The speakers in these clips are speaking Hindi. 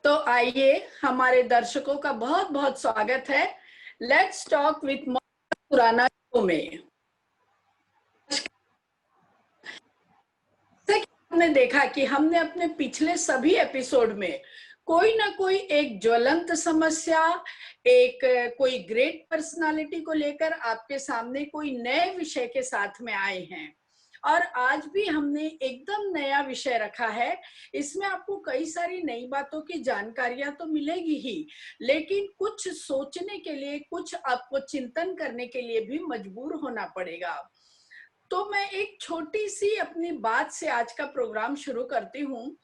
तो आइए, हमारे दर्शकों का बहुत बहुत स्वागत है लेट्स टॉक विथ पुराना शो में। जैसा कि आपने देखा कि हमने अपने पिछले सभी एपिसोड में कोई ना कोई एक ज्वलंत समस्या, एक कोई ग्रेट पर्सनालिटी को लेकर आपके सामने कोई नए विषय के साथ में आए हैं। और आज भी हमने एकदम नया विषय रखा है। इसमें आपको कई सारी नई बातों की जानकारियां तो मिलेगी ही, लेकिन कुछ सोचने के लिए, कुछ आपको चिंतन करने के लिए भी मजबूर होना पड़ेगा। तो मैं एक छोटी सी अपनी बात से आज का प्रोग्राम शुरू करती हूँ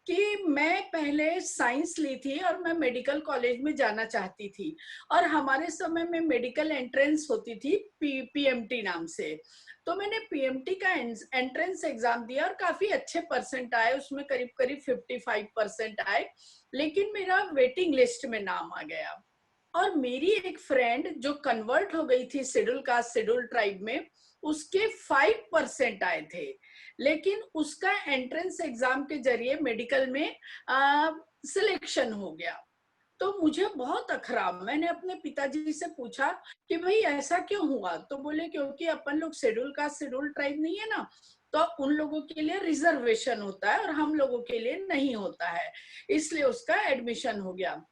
कि मैं पहले साइंस ली थी और मैं मेडिकल कॉलेज में जाना चाहती थी। और हमारे समय में मेडिकल एंट्रेंस होती थी पीएमटी नाम से। तो मैंने पीएमटी का एंट्रेंस एग्जाम दिया और काफी अच्छे परसेंट आए, उसमें करीब करीब 55% आए, लेकिन मेरा वेटिंग लिस्ट में नाम आ गया। और मेरी एक फ्रेंड जो कन्वर्ट हो गई थी शेड्यूल कास्ट शेड्यूल ट्राइब में, उसके 5% आए थे, लेकिन उसका एंट्रेंस एग्जाम के जरिए मेडिकल में सिलेक्शन हो गया। तो मुझे बहुत अखरा। मैंने अपने पिताजी से पूछा कि भाई ऐसा क्यों हुआ? तो बोले क्योंकि अपन लोग शेड्यूल कास्ट शेड्यूल ट्राइब नहीं है ना, तो उन लोगों के लिए रिजर्वेशन होता है और हम लोगों के लिए नहीं होता है, इसलिए उसका एडमिशन हो गया।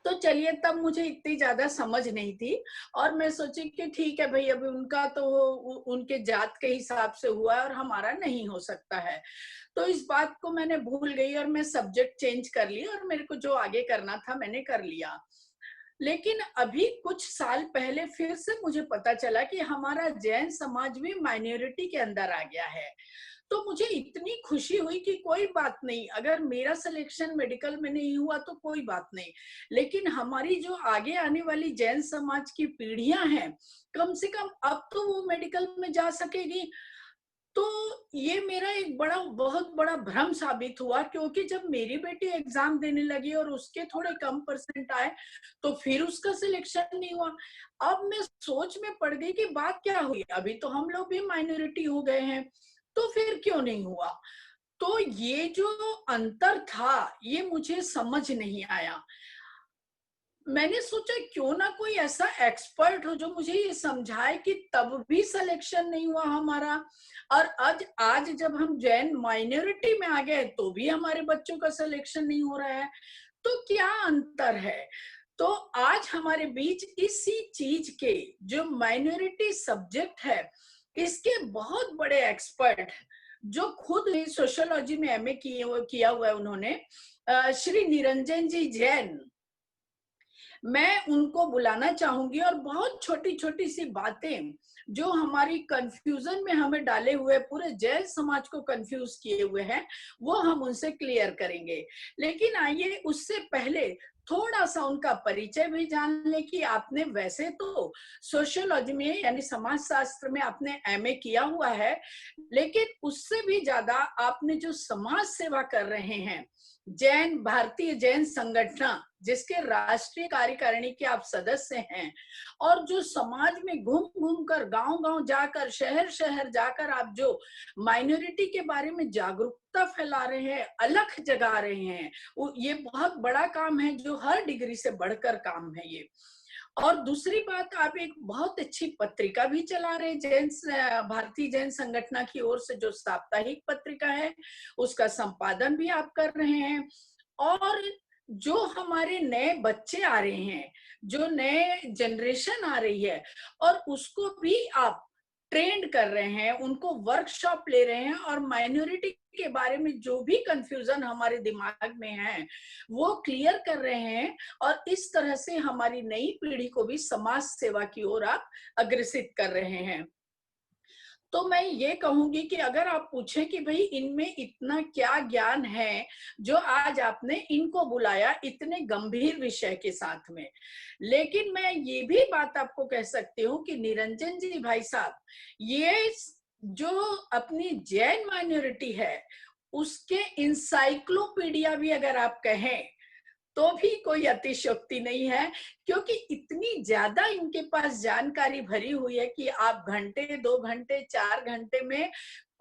तो चलिए, तब मुझे इतनी ज्यादा समझ नहीं थी और मैं सोची कि ठीक है भाई, अभी उनका तो उनके जात के हिसाब से हुआ है और हमारा नहीं हो सकता है। तो इस बात को मैंने भूल गई और मैं सब्जेक्ट चेंज कर ली और मेरे को जो आगे करना था मैंने कर लिया। लेकिन अभी कुछ साल पहले फिर से मुझे पता चला कि हमारा जैन समाज भी माइनॉरिटी के अंदर आ गया है। तो मुझे इतनी खुशी हुई कि कोई बात नहीं, अगर मेरा सिलेक्शन मेडिकल में नहीं हुआ तो कोई बात नहीं, लेकिन हमारी जो आगे आने वाली जैन समाज की पीढ़ियां हैं, कम से कम अब तो वो मेडिकल में जा सकेगी। तो ये मेरा एक बहुत बड़ा भ्रम साबित हुआ, क्योंकि जब मेरी बेटी एग्जाम देने लगी और उसके थोड़े कम परसेंट आए तो फिर उसका सिलेक्शन नहीं हुआ। अब मैं सोच में पड़ गई कि बात क्या हुई, अभी तो हम लोग भी माइनॉरिटी हो गए हैं, तो फिर क्यों नहीं हुआ? तो ये जो अंतर था, ये मुझे समझ नहीं आया। मैंने सोचा क्यों ना कोई ऐसा एक्सपर्ट हो जो मुझे ये समझाए कि तब भी सिलेक्शन नहीं हुआ हमारा, और आज जब हम जैन माइनॉरिटी में आ गए तो भी हमारे बच्चों का सिलेक्शन नहीं हो रहा है। तो क्या अंतर है? तो आज हमारे बीच इसी चीज के, जो माइनॉरिटी सब्जेक्ट है, इसके बहुत बड़े एक्सपर्ट, जो खुद सोशियोलॉजी में एमए किया हुआ है उन्होंने, श्री निरंजन जी जैन, मैं उनको बुलाना चाहूंगी और बहुत छोटी छोटी सी बातें जो हमारी कंफ्यूजन में हमें डाले हुए, पूरे जैन समाज को कंफ्यूज किए हुए हैं, वो हम उनसे क्लियर करेंगे। लेकिन आइए, उससे पहले थोड़ा सा उनका परिचय भी जान ले कि आपने वैसे तो सोशियोलॉजी में यानी समाज शास्त्र में आपने एमए किया हुआ है, लेकिन उससे भी ज्यादा आपने जो समाज सेवा कर रहे हैं, भारतीय जैन संगठन जिसके राष्ट्रीय कार्यकारिणी के आप सदस्य हैं, और जो समाज में घूम घूम कर, गांव गांव जाकर, शहर शहर जाकर आप जो माइनॉरिटी के बारे में जागरूकता फैला रहे हैं, अलख जगा रहे हैं, ये बहुत बड़ा काम है, जो हर डिग्री से बढ़कर काम है ये। और दूसरी बात, आप एक बहुत अच्छी पत्रिका भी चला रहे भारतीय जैन संगठन की ओर से, जो साप्ताहिक पत्रिका है, उसका संपादन भी आप कर रहे हैं। और जो हमारे नए बच्चे आ रहे हैं, जो नए जनरेशन आ रही है, और उसको भी आप ट्रेंड कर रहे हैं, उनको वर्कशॉप ले रहे हैं, और माइनॉरिटी के बारे में जो भी कंफ्यूजन हमारे दिमाग में है वो क्लियर कर रहे हैं, और इस तरह से हमारी नई पीढ़ी को भी समाज सेवा की ओर आप अग्रसित कर रहे हैं। तो मैं ये कहूंगी कि अगर आप पूछें कि भाई इनमें इतना क्या ज्ञान है जो आज आपने इनको बुलाया इतने गंभीर विषय के साथ में, लेकिन मैं ये भी बात आपको कह सकती हूँ कि निरंजन जी भाई साहब, ये जो अपनी जैन माइनॉरिटी है उसके इंसाइक्लोपीडिया भी अगर आप कहें तो भी कोई अतिशयोक्ति नहीं है, क्योंकि इतनी ज्यादा इनके पास जानकारी भरी हुई है कि आप घंटे, 2 घंटे, 4 घंटे में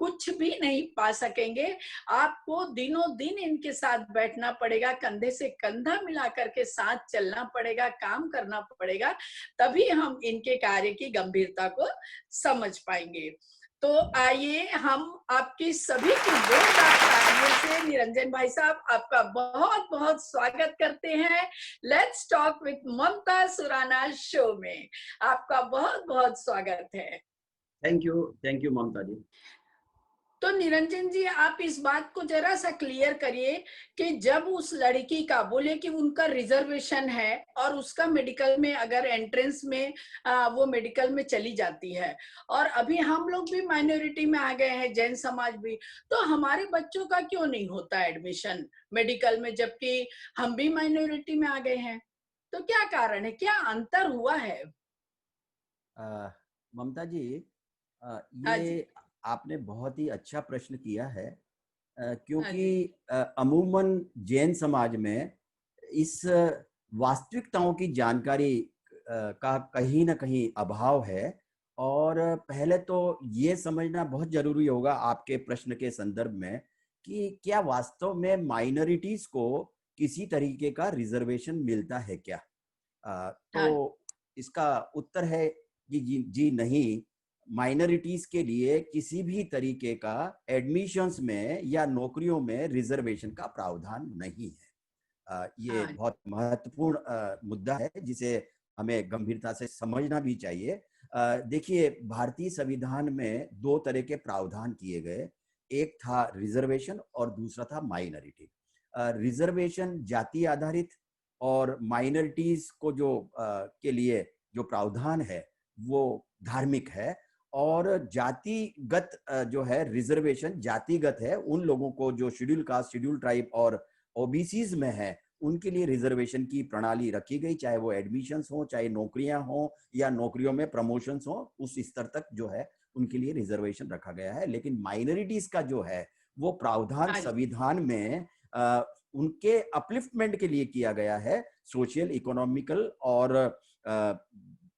कुछ भी नहीं पा सकेंगे। आपको दिनों दिन इनके साथ बैठना पड़ेगा, कंधे से कंधा मिला करके साथ चलना पड़ेगा, काम करना पड़ेगा, तभी हम इनके कार्य की गंभीरता को समझ पाएंगे। तो आइए हम आपकी सभी की जोरदार तालियों से निरंजन भाई साहब आपका बहुत बहुत स्वागत करते हैं let's talk with Mamta Surana show में। आपका बहुत बहुत स्वागत है। Thank you Mamta ji. तो निरंजन जी, आप इस बात को जरा सा क्लियर करिए कि जब उस लड़की का बोले कि उनका रिजर्वेशन है और उसका मेडिकल में अगर एंट्रेंस में वो मेडिकल में चली जाती है, और अभी हम लोग भी माइनॉरिटी में आ गए हैं, जैन समाज भी, तो हमारे बच्चों का क्यों नहीं होता एडमिशन मेडिकल में, जबकि हम भी माइनॉरिटी में आ गए हैं? तो क्या कारण है, क्या अंतर हुआ है? ममता जी, हाँ जी। ये आपने बहुत ही अच्छा प्रश्न किया है, हाँ क्योंकि जी। अमूमन जैन समाज में इस वास्तविकताओं की जानकारी का कहीं ना कहीं अभाव है। और पहले तो ये समझना बहुत जरूरी होगा आपके प्रश्न के संदर्भ में कि क्या वास्तव में माइनॉरिटीज को किसी तरीके का रिजर्वेशन मिलता है क्या। हाँ। तो इसका उत्तर है कि जी नहीं, माइनॉरिटीज के लिए किसी भी तरीके का एडमिशंस में या नौकरियों में रिजर्वेशन का प्रावधान नहीं है। ये हाँ। बहुत महत्वपूर्ण मुद्दा है जिसे हमें गंभीरता से समझना भी चाहिए। देखिए, भारतीय संविधान में दो तरह के प्रावधान किए गए, एक था रिजर्वेशन और दूसरा था माइनॉरिटी। रिजर्वेशन जाति आधारित और माइनॉरिटीज को जो के लिए जो प्रावधान है वो धार्मिक है। और जातिगत जो है रिजर्वेशन जातिगत है, उन लोगों को जो शेड्यूल कास्ट, शेड्यूल ट्राइब और ओबीसीज में है उनके लिए रिजर्वेशन की प्रणाली रखी गई, चाहे वो एडमिशंस हो, चाहे नौकरियां हो या नौकरियों में प्रमोशंस हो, उस स्तर तक जो है उनके लिए रिजर्वेशन रखा गया है। लेकिन माइनॉरिटीज का जो है वो प्रावधान हाँ जी। संविधान में उनके अपलिफ्टमेंट के लिए किया गया है। सोशल, इकोनॉमिकल और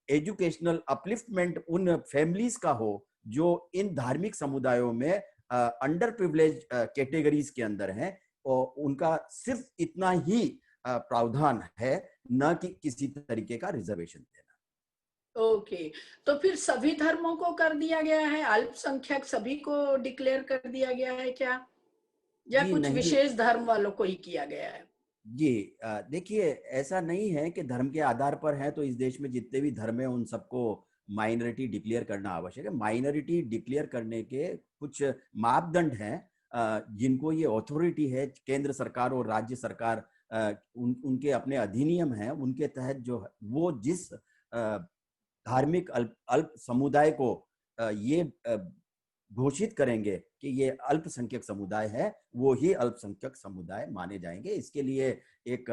एजुकेशनल अपलिफ्टमेंट उन फैमिलीज का हो जो इन धार्मिक समुदायों में अंडर प्रिविलेज कैटेगरीज के अंदर हैं, और उनका सिर्फ इतना ही प्रावधान है, न कि किसी तरीके का रिजर्वेशन देना। ओके। तो फिर सभी धर्मों को कर दिया गया है, अल्पसंख्यक सभी को डिक्लेयर कर दिया गया है क्या, या जी कुछ नहीं। विशेष धर्म वालों को ही किया गया है? जी, देखिए, ऐसा नहीं है कि धर्म के आधार पर है तो इस देश में जितने भी धर्म है उन सबको माइनॉरिटी डिक्लेयर करना आवश्यक है। माइनॉरिटी डिक्लेयर करने के कुछ मापदंड हैं, जिनको ये अथॉरिटी है, केंद्र सरकार और राज्य सरकार, उनके अपने अधिनियम हैं, उनके तहत जो वो जिस धार्मिक अल्प अल्प समुदाय को ये घोषित करेंगे कि ये अल्पसंख्यक समुदाय है, वो ही अल्पसंख्यक समुदाय माने जाएंगे। इसके लिए एक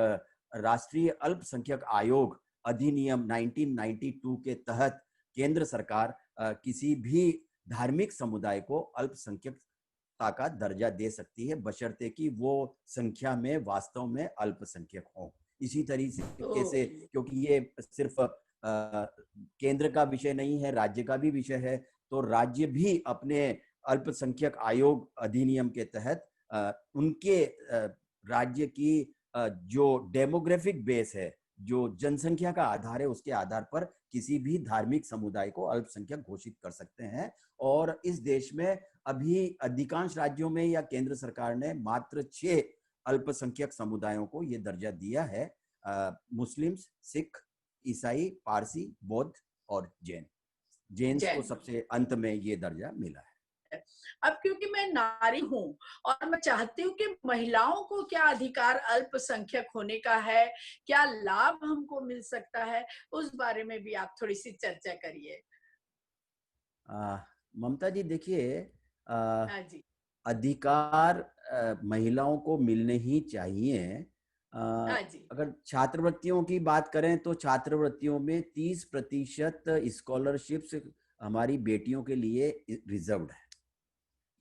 राष्ट्रीय अल्पसंख्यक आयोग अधिनियम 1992 के तहत केंद्र सरकार किसी भी धार्मिक समुदाय को अल्पसंख्यकता का दर्जा दे सकती है, बशर्ते कि वो संख्या में वास्तव में अल्पसंख्यक हो। इसी तरीके से, ओके। क्योंकि ये सिर्फ केंद्र का विषय नहीं है, राज्य का भी विषय है, तो राज्य भी अपने अल्पसंख्यक आयोग अधिनियम के तहत उनके राज्य की जो डेमोग्राफिक बेस है, जो जनसंख्या का आधार है, उसके आधार पर किसी भी धार्मिक समुदाय को अल्पसंख्यक घोषित कर सकते हैं। और इस देश में अभी अधिकांश राज्यों में या केंद्र सरकार ने मात्र 6 अल्पसंख्यक समुदायों को यह दर्जा दिया है, मुस्लिम्स, सिख, ईसाई, पारसी, बौद्ध और जैन। जेन्स को जैन। सबसे अंत में ये दर्जा मिला है। अब क्योंकि मैं नारी हूँ और मैं चाहती हूँ कि महिलाओं को क्या अधिकार अल्पसंख्यक होने का है, क्या लाभ हमको मिल सकता है, उस बारे में भी आप थोड़ी सी चर्चा करिए। ममता जी, देखिए, हाँ जी। अधिकार महिलाओं को मिलने ही चाहिए। अ, हाँ जी। अगर छात्रवृत्तियों की बात करें तो छात्रवृत्तियों में 30% स्कॉलरशिप्स हमारी बेटियों के लिए रिजर्व्ड है।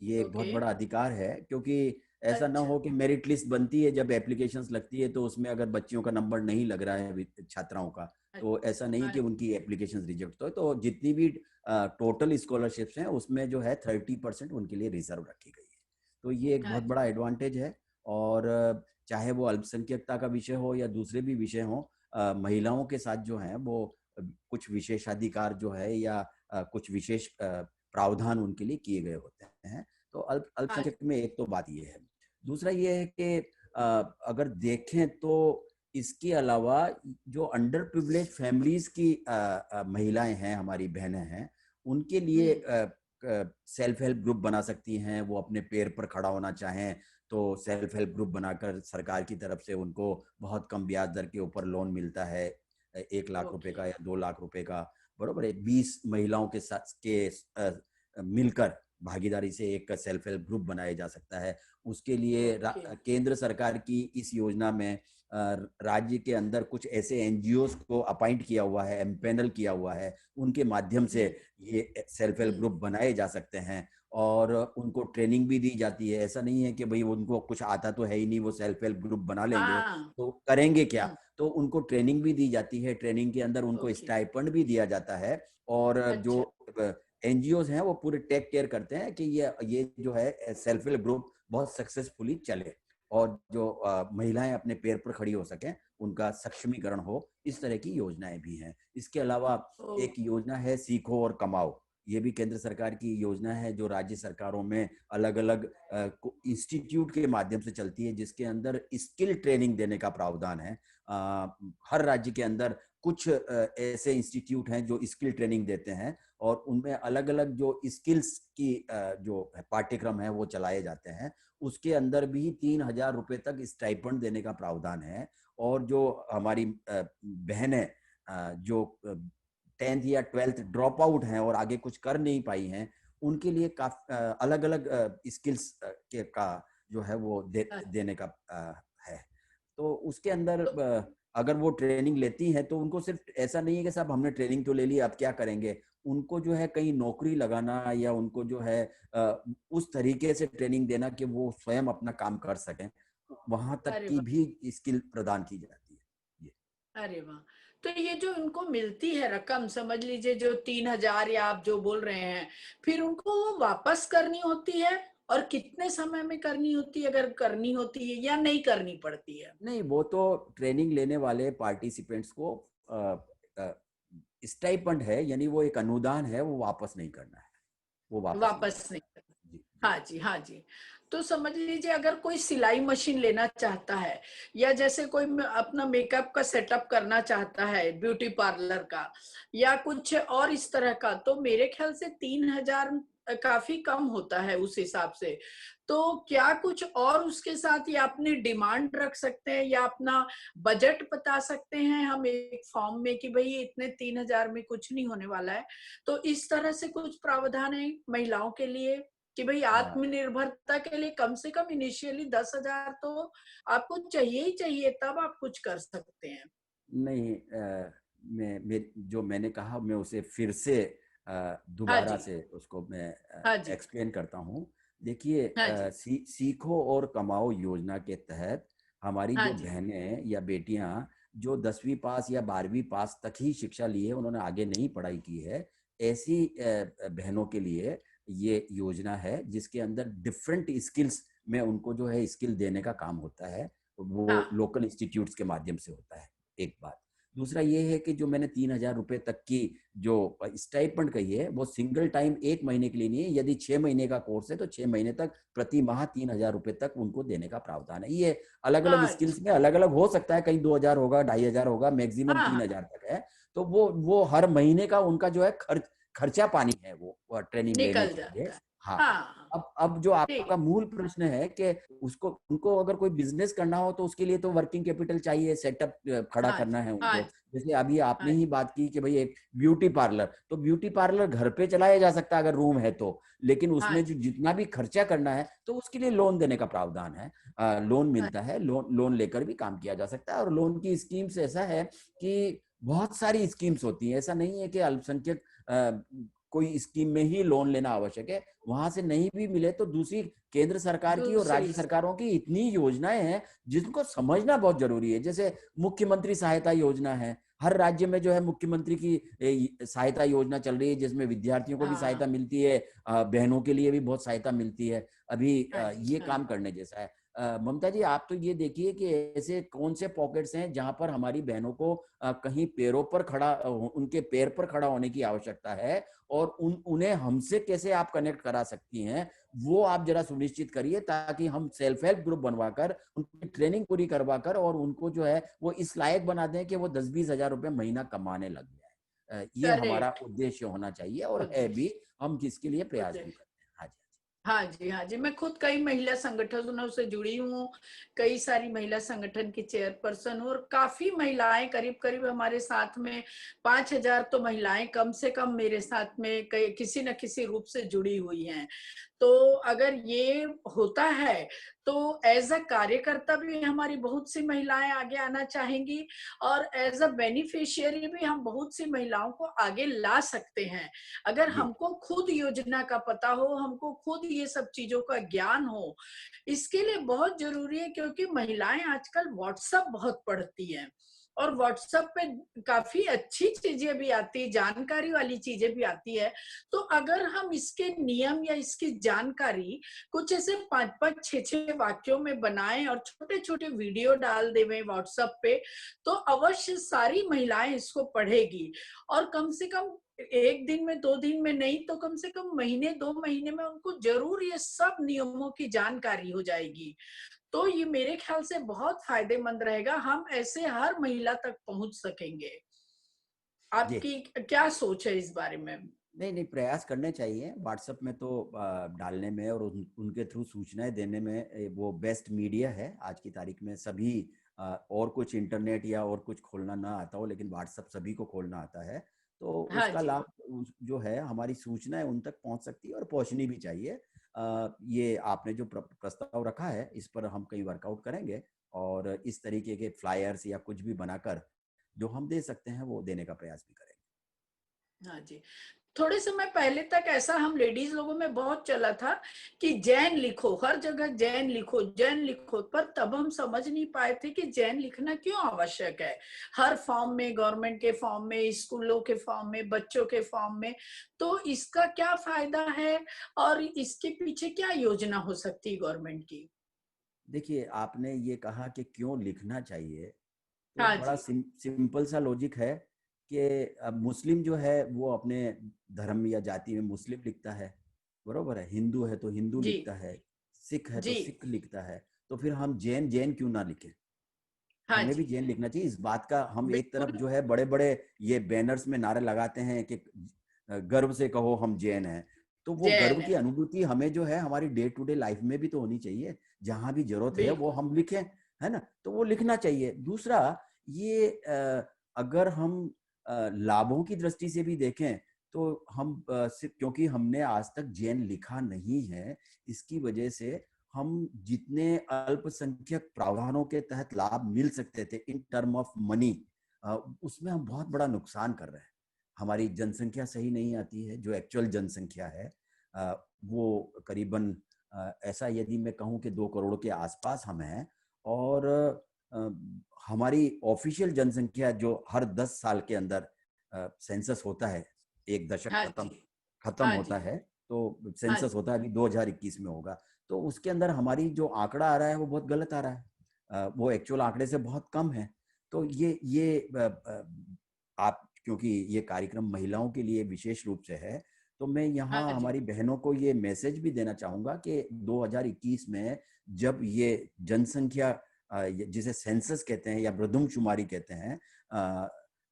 ये एक बहुत ओके। बड़ा अधिकार है, क्योंकि ऐसा ना अच्छा, हो कि मेरिट लिस्ट बनती है, जब एप्लीकेशंस लगती है तो उसमें अगर बच्चियों का नंबर नहीं लग रहा है छात्राओं का, तो ऐसा नहीं कि अच्छा, उनकी एप्लीकेशंस रिजेक्ट हो। तो जितनी भी टोटल स्कॉलरशिप्स हैं उसमें जो है 30% उनके लिए रिजर्व रखी गई है। तो ये एक बहुत बड़ा एडवांटेज है। और चाहे वो अल्पसंख्यकता का विषय हो या दूसरे भी विषय हो, महिलाओं के साथ जो है वो कुछ विशेषाधिकार जो है या कुछ विशेष प्रावधान उनके लिए किए गए होते हैं। तो अल्पसंख्यक में एक तो बात ये है। दूसरा ये है कि अगर देखें तो इसके अलावा जो अंडर प्रिविलेज फैमिलीज की महिलाएं हैं, हमारी बहनें हैं, उनके लिए सेल्फ हेल्प ग्रुप बना सकती हैं। वो अपने पैर पर खड़ा होना चाहें तो सेल्फ हेल्प ग्रुप बनाकर सरकार की तरफ से उनको बहुत कम ब्याज दर के ऊपर लोन मिलता है, 1 लाख रुपए ओके, का या 2 लाख रुपए का। बरोबर है, 20 महिलाओं के साथ मिलकर भागीदारी से एक सेल्फ हेल्प ग्रुप बनाया जा सकता है। उसके लिए ओके, केंद्र सरकार की इस योजना में राज्य के अंदर कुछ ऐसे एनजीओस को अपॉइंट किया हुआ है, एम्पेनल किया हुआ है, उनके माध्यम से हम्म, ये सेल्फ हेल्प ग्रुप बनाए जा सकते हैं। और उनको ट्रेनिंग भी दी जाती है। ऐसा नहीं है कि भाई उनको कुछ आता तो है ही नहीं, वो सेल्फ हेल्प ग्रुप बना लेंगे हाँ, तो करेंगे क्या। हम्म, तो उनको ट्रेनिंग भी दी जाती है, ट्रेनिंग के अंदर उनको ओके, स्टाइपेंड भी दिया जाता है। और जो अच्छा, एनजीओज हैं वो पूरे टेक केयर करते हैं कि ये जो है सेल्फ हेल्प ग्रुप बहुत सक्सेसफुली चले और जो महिलाएं अपने पैर पर खड़ी हो सकें, उनका सक्षमीकरण हो। इस तरह की योजनाएं भी हैं। इसके अलावा एक ओ, योजना है सीखो और कमाओ। ये भी केंद्र सरकार की योजना है जो राज्य सरकारों में अलग अलग इंस्टीट्यूट के माध्यम से चलती है, जिसके अंदर स्किल ट्रेनिंग देने का प्रावधान है। हर राज्य के अंदर कुछ ऐसे इंस्टीट्यूट हैं जो स्किल ट्रेनिंग देते हैं और उनमें अलग अलग जो स्किल्स की जो पाठ्यक्रम है वो चलाए जाते हैं। उसके अंदर भी 3,000 रुपए तक स्टाइपेंड देने का प्रावधान है। और जो हमारी बहन है जो 10th या 12th ड्रॉप आउट हैं और आगे कुछ कर नहीं पाई हैं, उनके लिए काफी अलग अलग स्किल्स के का जो है वो देने का है। तो उसके अंदर तो अगर वो ट्रेनिंग लेती हैं तो उनको सिर्फ ऐसा नहीं है कि साहब हमने ट्रेनिंग तो ले ली अब क्या करेंगे। उनको जो है कहीं नौकरी लगाना या उनको जो है उस तरीके से ट्रेनिंग देना कि वो स्वयं अपना काम कर सकें, वहां तक अरे की वाह, भी स्किल प्रदान की जाती है। ये अरे वाह, तो ये जो उनको मिलती है रकम, समझ लीजिए जो 3,000 या आप जो बोल रहे हैं, फिर उनको वो वापस करनी होती है? और कितने समय में करनी होती है, अगर करनी होती है, या नहीं करनी पड़ती है? नहीं, वो तो ट्रेनिंग लेने वाले पार्टिसिपेंट्स को स्टाइपेंड है, यानी वो एक अनुदान है, वो वापस नहीं करना है। वो वापस नहीं वापस नहीं करना करनी। है। जी जी। हाँ जी, हाँ जी। तो समझ लीजिए अगर कोई सिलाई मशीन लेना चाहता है, या जैसे कोई अपना मेकअप का सेटअप करना चाहता है, ब्यूटी पार्लर का, या कुछ और इस तरह का, तो मेरे ख्याल से 3,000 काफी कम होता है उस हिसाब से। तो क्या कुछ और उसके साथ, या अपनी डिमांड रख सकते हैं, या अपना बजट बता सकते हैं हम एक फॉर्म में कि भाई इतने 3,000 में कुछ नहीं होने वाला है? तो इस तरह से कुछ प्रावधान है महिलाओं के लिए कि भाई हाँ, आत्मनिर्भरता के लिए कम से कम इनिशियली 10,000 तो आपको चाहिए ही चाहिए, तब आप कुछ कर सकते हैं। नहीं, जो मैंने कहा मैं उसे फिर से हाँ दोबारा जी, से उसको मैं हाँ जी, एक्सप्लेन करता हूँ। देखिए, हाँ जी, सीखो और कमाओ योजना के तहत हमारी हाँ जो जी, बहनें या बेटियां जो 10वीं पास या 12वीं पास तक ही शिक्षा ली है, उन्होंने आगे नहीं पढ़ाई की है, ऐसी बहनों के लिए ये योजना है जिसके अंदर डिफरेंट स्किल्स में उनको जो है स्किल देने का काम होता है। वो हाँ, लोकल इंस्टीट्यूट्स के माध्यम से होता है। एक बात। दूसरा ये है कि जो मैंने 3,000 रुपए तक की जो स्टाइपेंड कही है, वो सिंगल टाइम 1 महीने के लिए नहीं है। यदि 6 महीने का कोर्स है तो 6 महीने तक प्रति माह 3,000 रुपए तक उनको देने का प्रावधान है। ये अलग अलग स्किल्स अच्छा, में अलग अलग हो सकता है, कहीं 2,000 होगा, 2,500 होगा, मैक्सिमम हाँ, 3,000 तक है। तो वो हर महीने का उनका जो है खर्चा पानी है वो ट्रेनिंग लेने निकल के लिए। जाता है। हाँ। हाँ, अब जो आपका ठीक, मूल प्रश्न है कि उसको उनको अगर कोई बिजनेस करना हो तो उसके लिए तो वर्किंग कैपिटल चाहिए, सेटअप खड़ा हाँ करना जी, है हाँ उनको। जी, जैसे अभी आपने हाँ ही जी, बात की कि भाई एक ब्यूटी पार्लर, तो ब्यूटी पार्लर घर पे चलाया जा सकता है अगर रूम है तो। लेकिन हाँ उसमें जो जी, जितना भी खर्चा करना है तो उसके लिए लोन देने का प्रावधान है। लोन हाँ, मिलता है, लोन लेकर भी काम किया जा सकता है। और लोन की स्कीम्स ऐसा है कि बहुत सारी स्कीम्स होती हैं। ऐसा नहीं है कि अल्पसंख्यक कोई स्कीम में ही लोन लेना आवश्यक है। वहां से नहीं भी मिले तो दूसरी केंद्र सरकार की और राज्य दूसरी सरकारों की इतनी योजनाएं हैं जिनको समझना बहुत जरूरी है। जैसे मुख्यमंत्री सहायता योजना है, हर राज्य में जो है मुख्यमंत्री की सहायता योजना चल रही है, जिसमें विद्यार्थियों को भी सहायता हाँ। मिलती है, बहनों के लिए भी बहुत सहायता मिलती है। अभी हाँ जी, ये हाँ काम करने जैसा है। ममता जी, आप तो ये देखिए कि ऐसे कौन से पॉकेट्स हैं जहां पर हमारी बहनों को कहीं पैरों पर खड़ा उनके पैर पर खड़ा होने की आवश्यकता है, और उन्हें हमसे कैसे आप कनेक्ट करा सकती हैं, वो आप जरा सुनिश्चित करिए, ताकि हम सेल्फ हेल्प ग्रुप बनवाकर उनकी ट्रेनिंग पूरी करवाकर और उनको जो है वो इस लायक बना दें कि वो 10-20 हजार रुपए महीना कमाने लग जाए। ये हमारा करेक्ट। उद्देश्य होना चाहिए और है भी। उद्देश्य हम किसके लिए प्रयास भी उद्देश्य करते हैं। हाँ जी। हाँ जी, हाँ जी। मैं खुद कई महिला संगठनों से जुड़ी हूँ, कई सारी महिला संगठन की चेयरपर्सन हूँ, और काफ़ी महिलाएँ करीब-करीब हमारे साथ में 5,000 तो महिलाएँ कम से कम मेरे साथ में कई किसी न किसी रूप से जुड़ी हुई हैं। तो अगर ये होता है, तो एज़ अ कार्यकर्ता भी हमारी बहुत सी महिलाएँ आगे आना चाहेंगी, और एज़ अ बेनिफिशियरी भी हम बहुत सी महिलाओं को आगे ला सकते हैं। अगर जी। हमको खुद योजना का पता हो, हमको खुद ये सब चीज़ों का ज्ञान हो, इसके लिए बहुत ज़रूरी है, क्योंकि महिलाएँ आजकल व्हाट्सएप बहुत पढ़ती हैं, और व्हाट्सएप पे काफ़ी अच्छी चीज़ें भी आती हैं, जानकारी वाली चीज़ें भी आती है। तो अगर हम इसके नियम या इसकी जानकारी कुछ ऐसे 5-5, 6-6 वाक्यों में बनाएँ और छोटे-छोटे वीडियो डाल देवें व्हाट्सएप पे, तो अवश्य सारी महिलाएँ इसको पढ़ेगी, और कम से कम 1 दिन में, 2 दिन में नहीं, तो कम से कम महीने, 2 महीने में उनको ज़रूर ये सब नियमों की जानकारी हो जाएगी। तो ये मेरे ख्याल से बहुत फ़ायदेमंद रहेगा, हम ऐसे हर महिला तक पहुँच सकेंगे। जी। आपकी क्या सोच है इस बारे में? नहीं नहीं, प्रयास करने चाहिए। व्हाट्सएप में तो डालने में और उनके थ्रू सूचनाएं देने में वो बेस्ट मीडिया है आज की तारीख में। सभी और कुछ इंटरनेट या और कुछ खोलना ना आता हो, लेकिन व्हाट्सएप सभी को खोलना आता है। तो हाँ उसका जी। लाभ जो है, हमारी सूचनाएं उन तक पहुंच सकती है और पहुंचनी भी चाहिए। ये आपने जो प्रस्ताव रखा है, इस पर हम कई वर्कआउट करेंगे, और इस तरीके के फ्लायर्स या कुछ भी बनाकर जो हम दे सकते हैं वो देने का प्रयास भी करेंगे। हाँ जी। थोड़े समय पहले तक ऐसा हम लेडीज लोगों में बहुत चला था कि जैन लिखो, हर जगह जैन लिखो, जैन लिखो, पर तब हम समझ नहीं पाए थे कि जैन लिखना क्यों आवश्यक है। हर फॉर्म में, गवर्नमेंट के फॉर्म में, स्कूलों के फॉर्म में, बच्चों के फॉर्म में, तो इसका क्या फायदा है, और इसके पीछे क्या योजना हो सकती है गवर्नमेंट की? देखिए, आपने ये कहा कि क्यों लिखना चाहिए, तो हाँ बड़ा जी। सिंपल सा लॉजिक है कि अब मुस्लिम जो है वो अपने धर्म या जाति में मुस्लिम लिखता है, बरोबर है। हिंदू है तो हिंदू जी। लिखता है, सिख है तो जी। सिख लिखता है। तो फिर हम जैन जैन क्यों ना लिखें? हाँ हमें भी जी। जैन लिखना चाहिए। इस बात का हम एक तरफ बिल्कुल। जो है बड़े बड़े ये बैनर्स में नारे लगाते हैं कि गर्व से कहो हम जैन हैं, तो वो जैन गर्व की है। अनुभूति हमें जो है हमारी डे टू डे लाइफ में भी तो होनी चाहिए। जहां भी जरूरत है वो बिल्कुल। हम लिखें, है ना? तो वो लिखना चाहिए। दूसरा, ये अगर हम लाभों की दृष्टि से भी देखें, तो हम सिर्फ क्योंकि हमने आज तक जैन लिखा नहीं है, इसकी वजह से हम जितने अल्पसंख्यक प्रावधानों के तहत लाभ मिल सकते थे इन टर्म ऑफ मनी, उसमें हम बहुत बड़ा नुकसान कर रहे हैं। हमारी जनसंख्या सही नहीं आती है। जो एक्चुअल जनसंख्या है वो करीबन ऐसा यदि मैं कहूँ कि 2 करोड़ के आसपास हम हैं, और अ, हमारी ऑफिशियल जनसंख्या जो हर 10 साल के अंदर सेंसस होता है, एक दशक हाँ खत्म जी। खत्म हाँ होता जी। है, तो हाँ सेंसस जी। होता है अभी 2021 में होगा। तो उसके अंदर हमारी जो आंकड़ा आ रहा है वो बहुत गलत आ रहा है। वो एक्चुअल आंकड़े से बहुत कम है। तो ये आप, क्योंकि ये कार्यक्रम महिलाओं के लिए विशेष रूप से है, तो मैं यहाँ हाँ जी। हमारी बहनों को ये मैसेज भी देना चाहूंगा कि 2021 में जब ये जनसंख्या जिसे सेंसस कहते हैं या मृदुमशुमारी कहते हैं,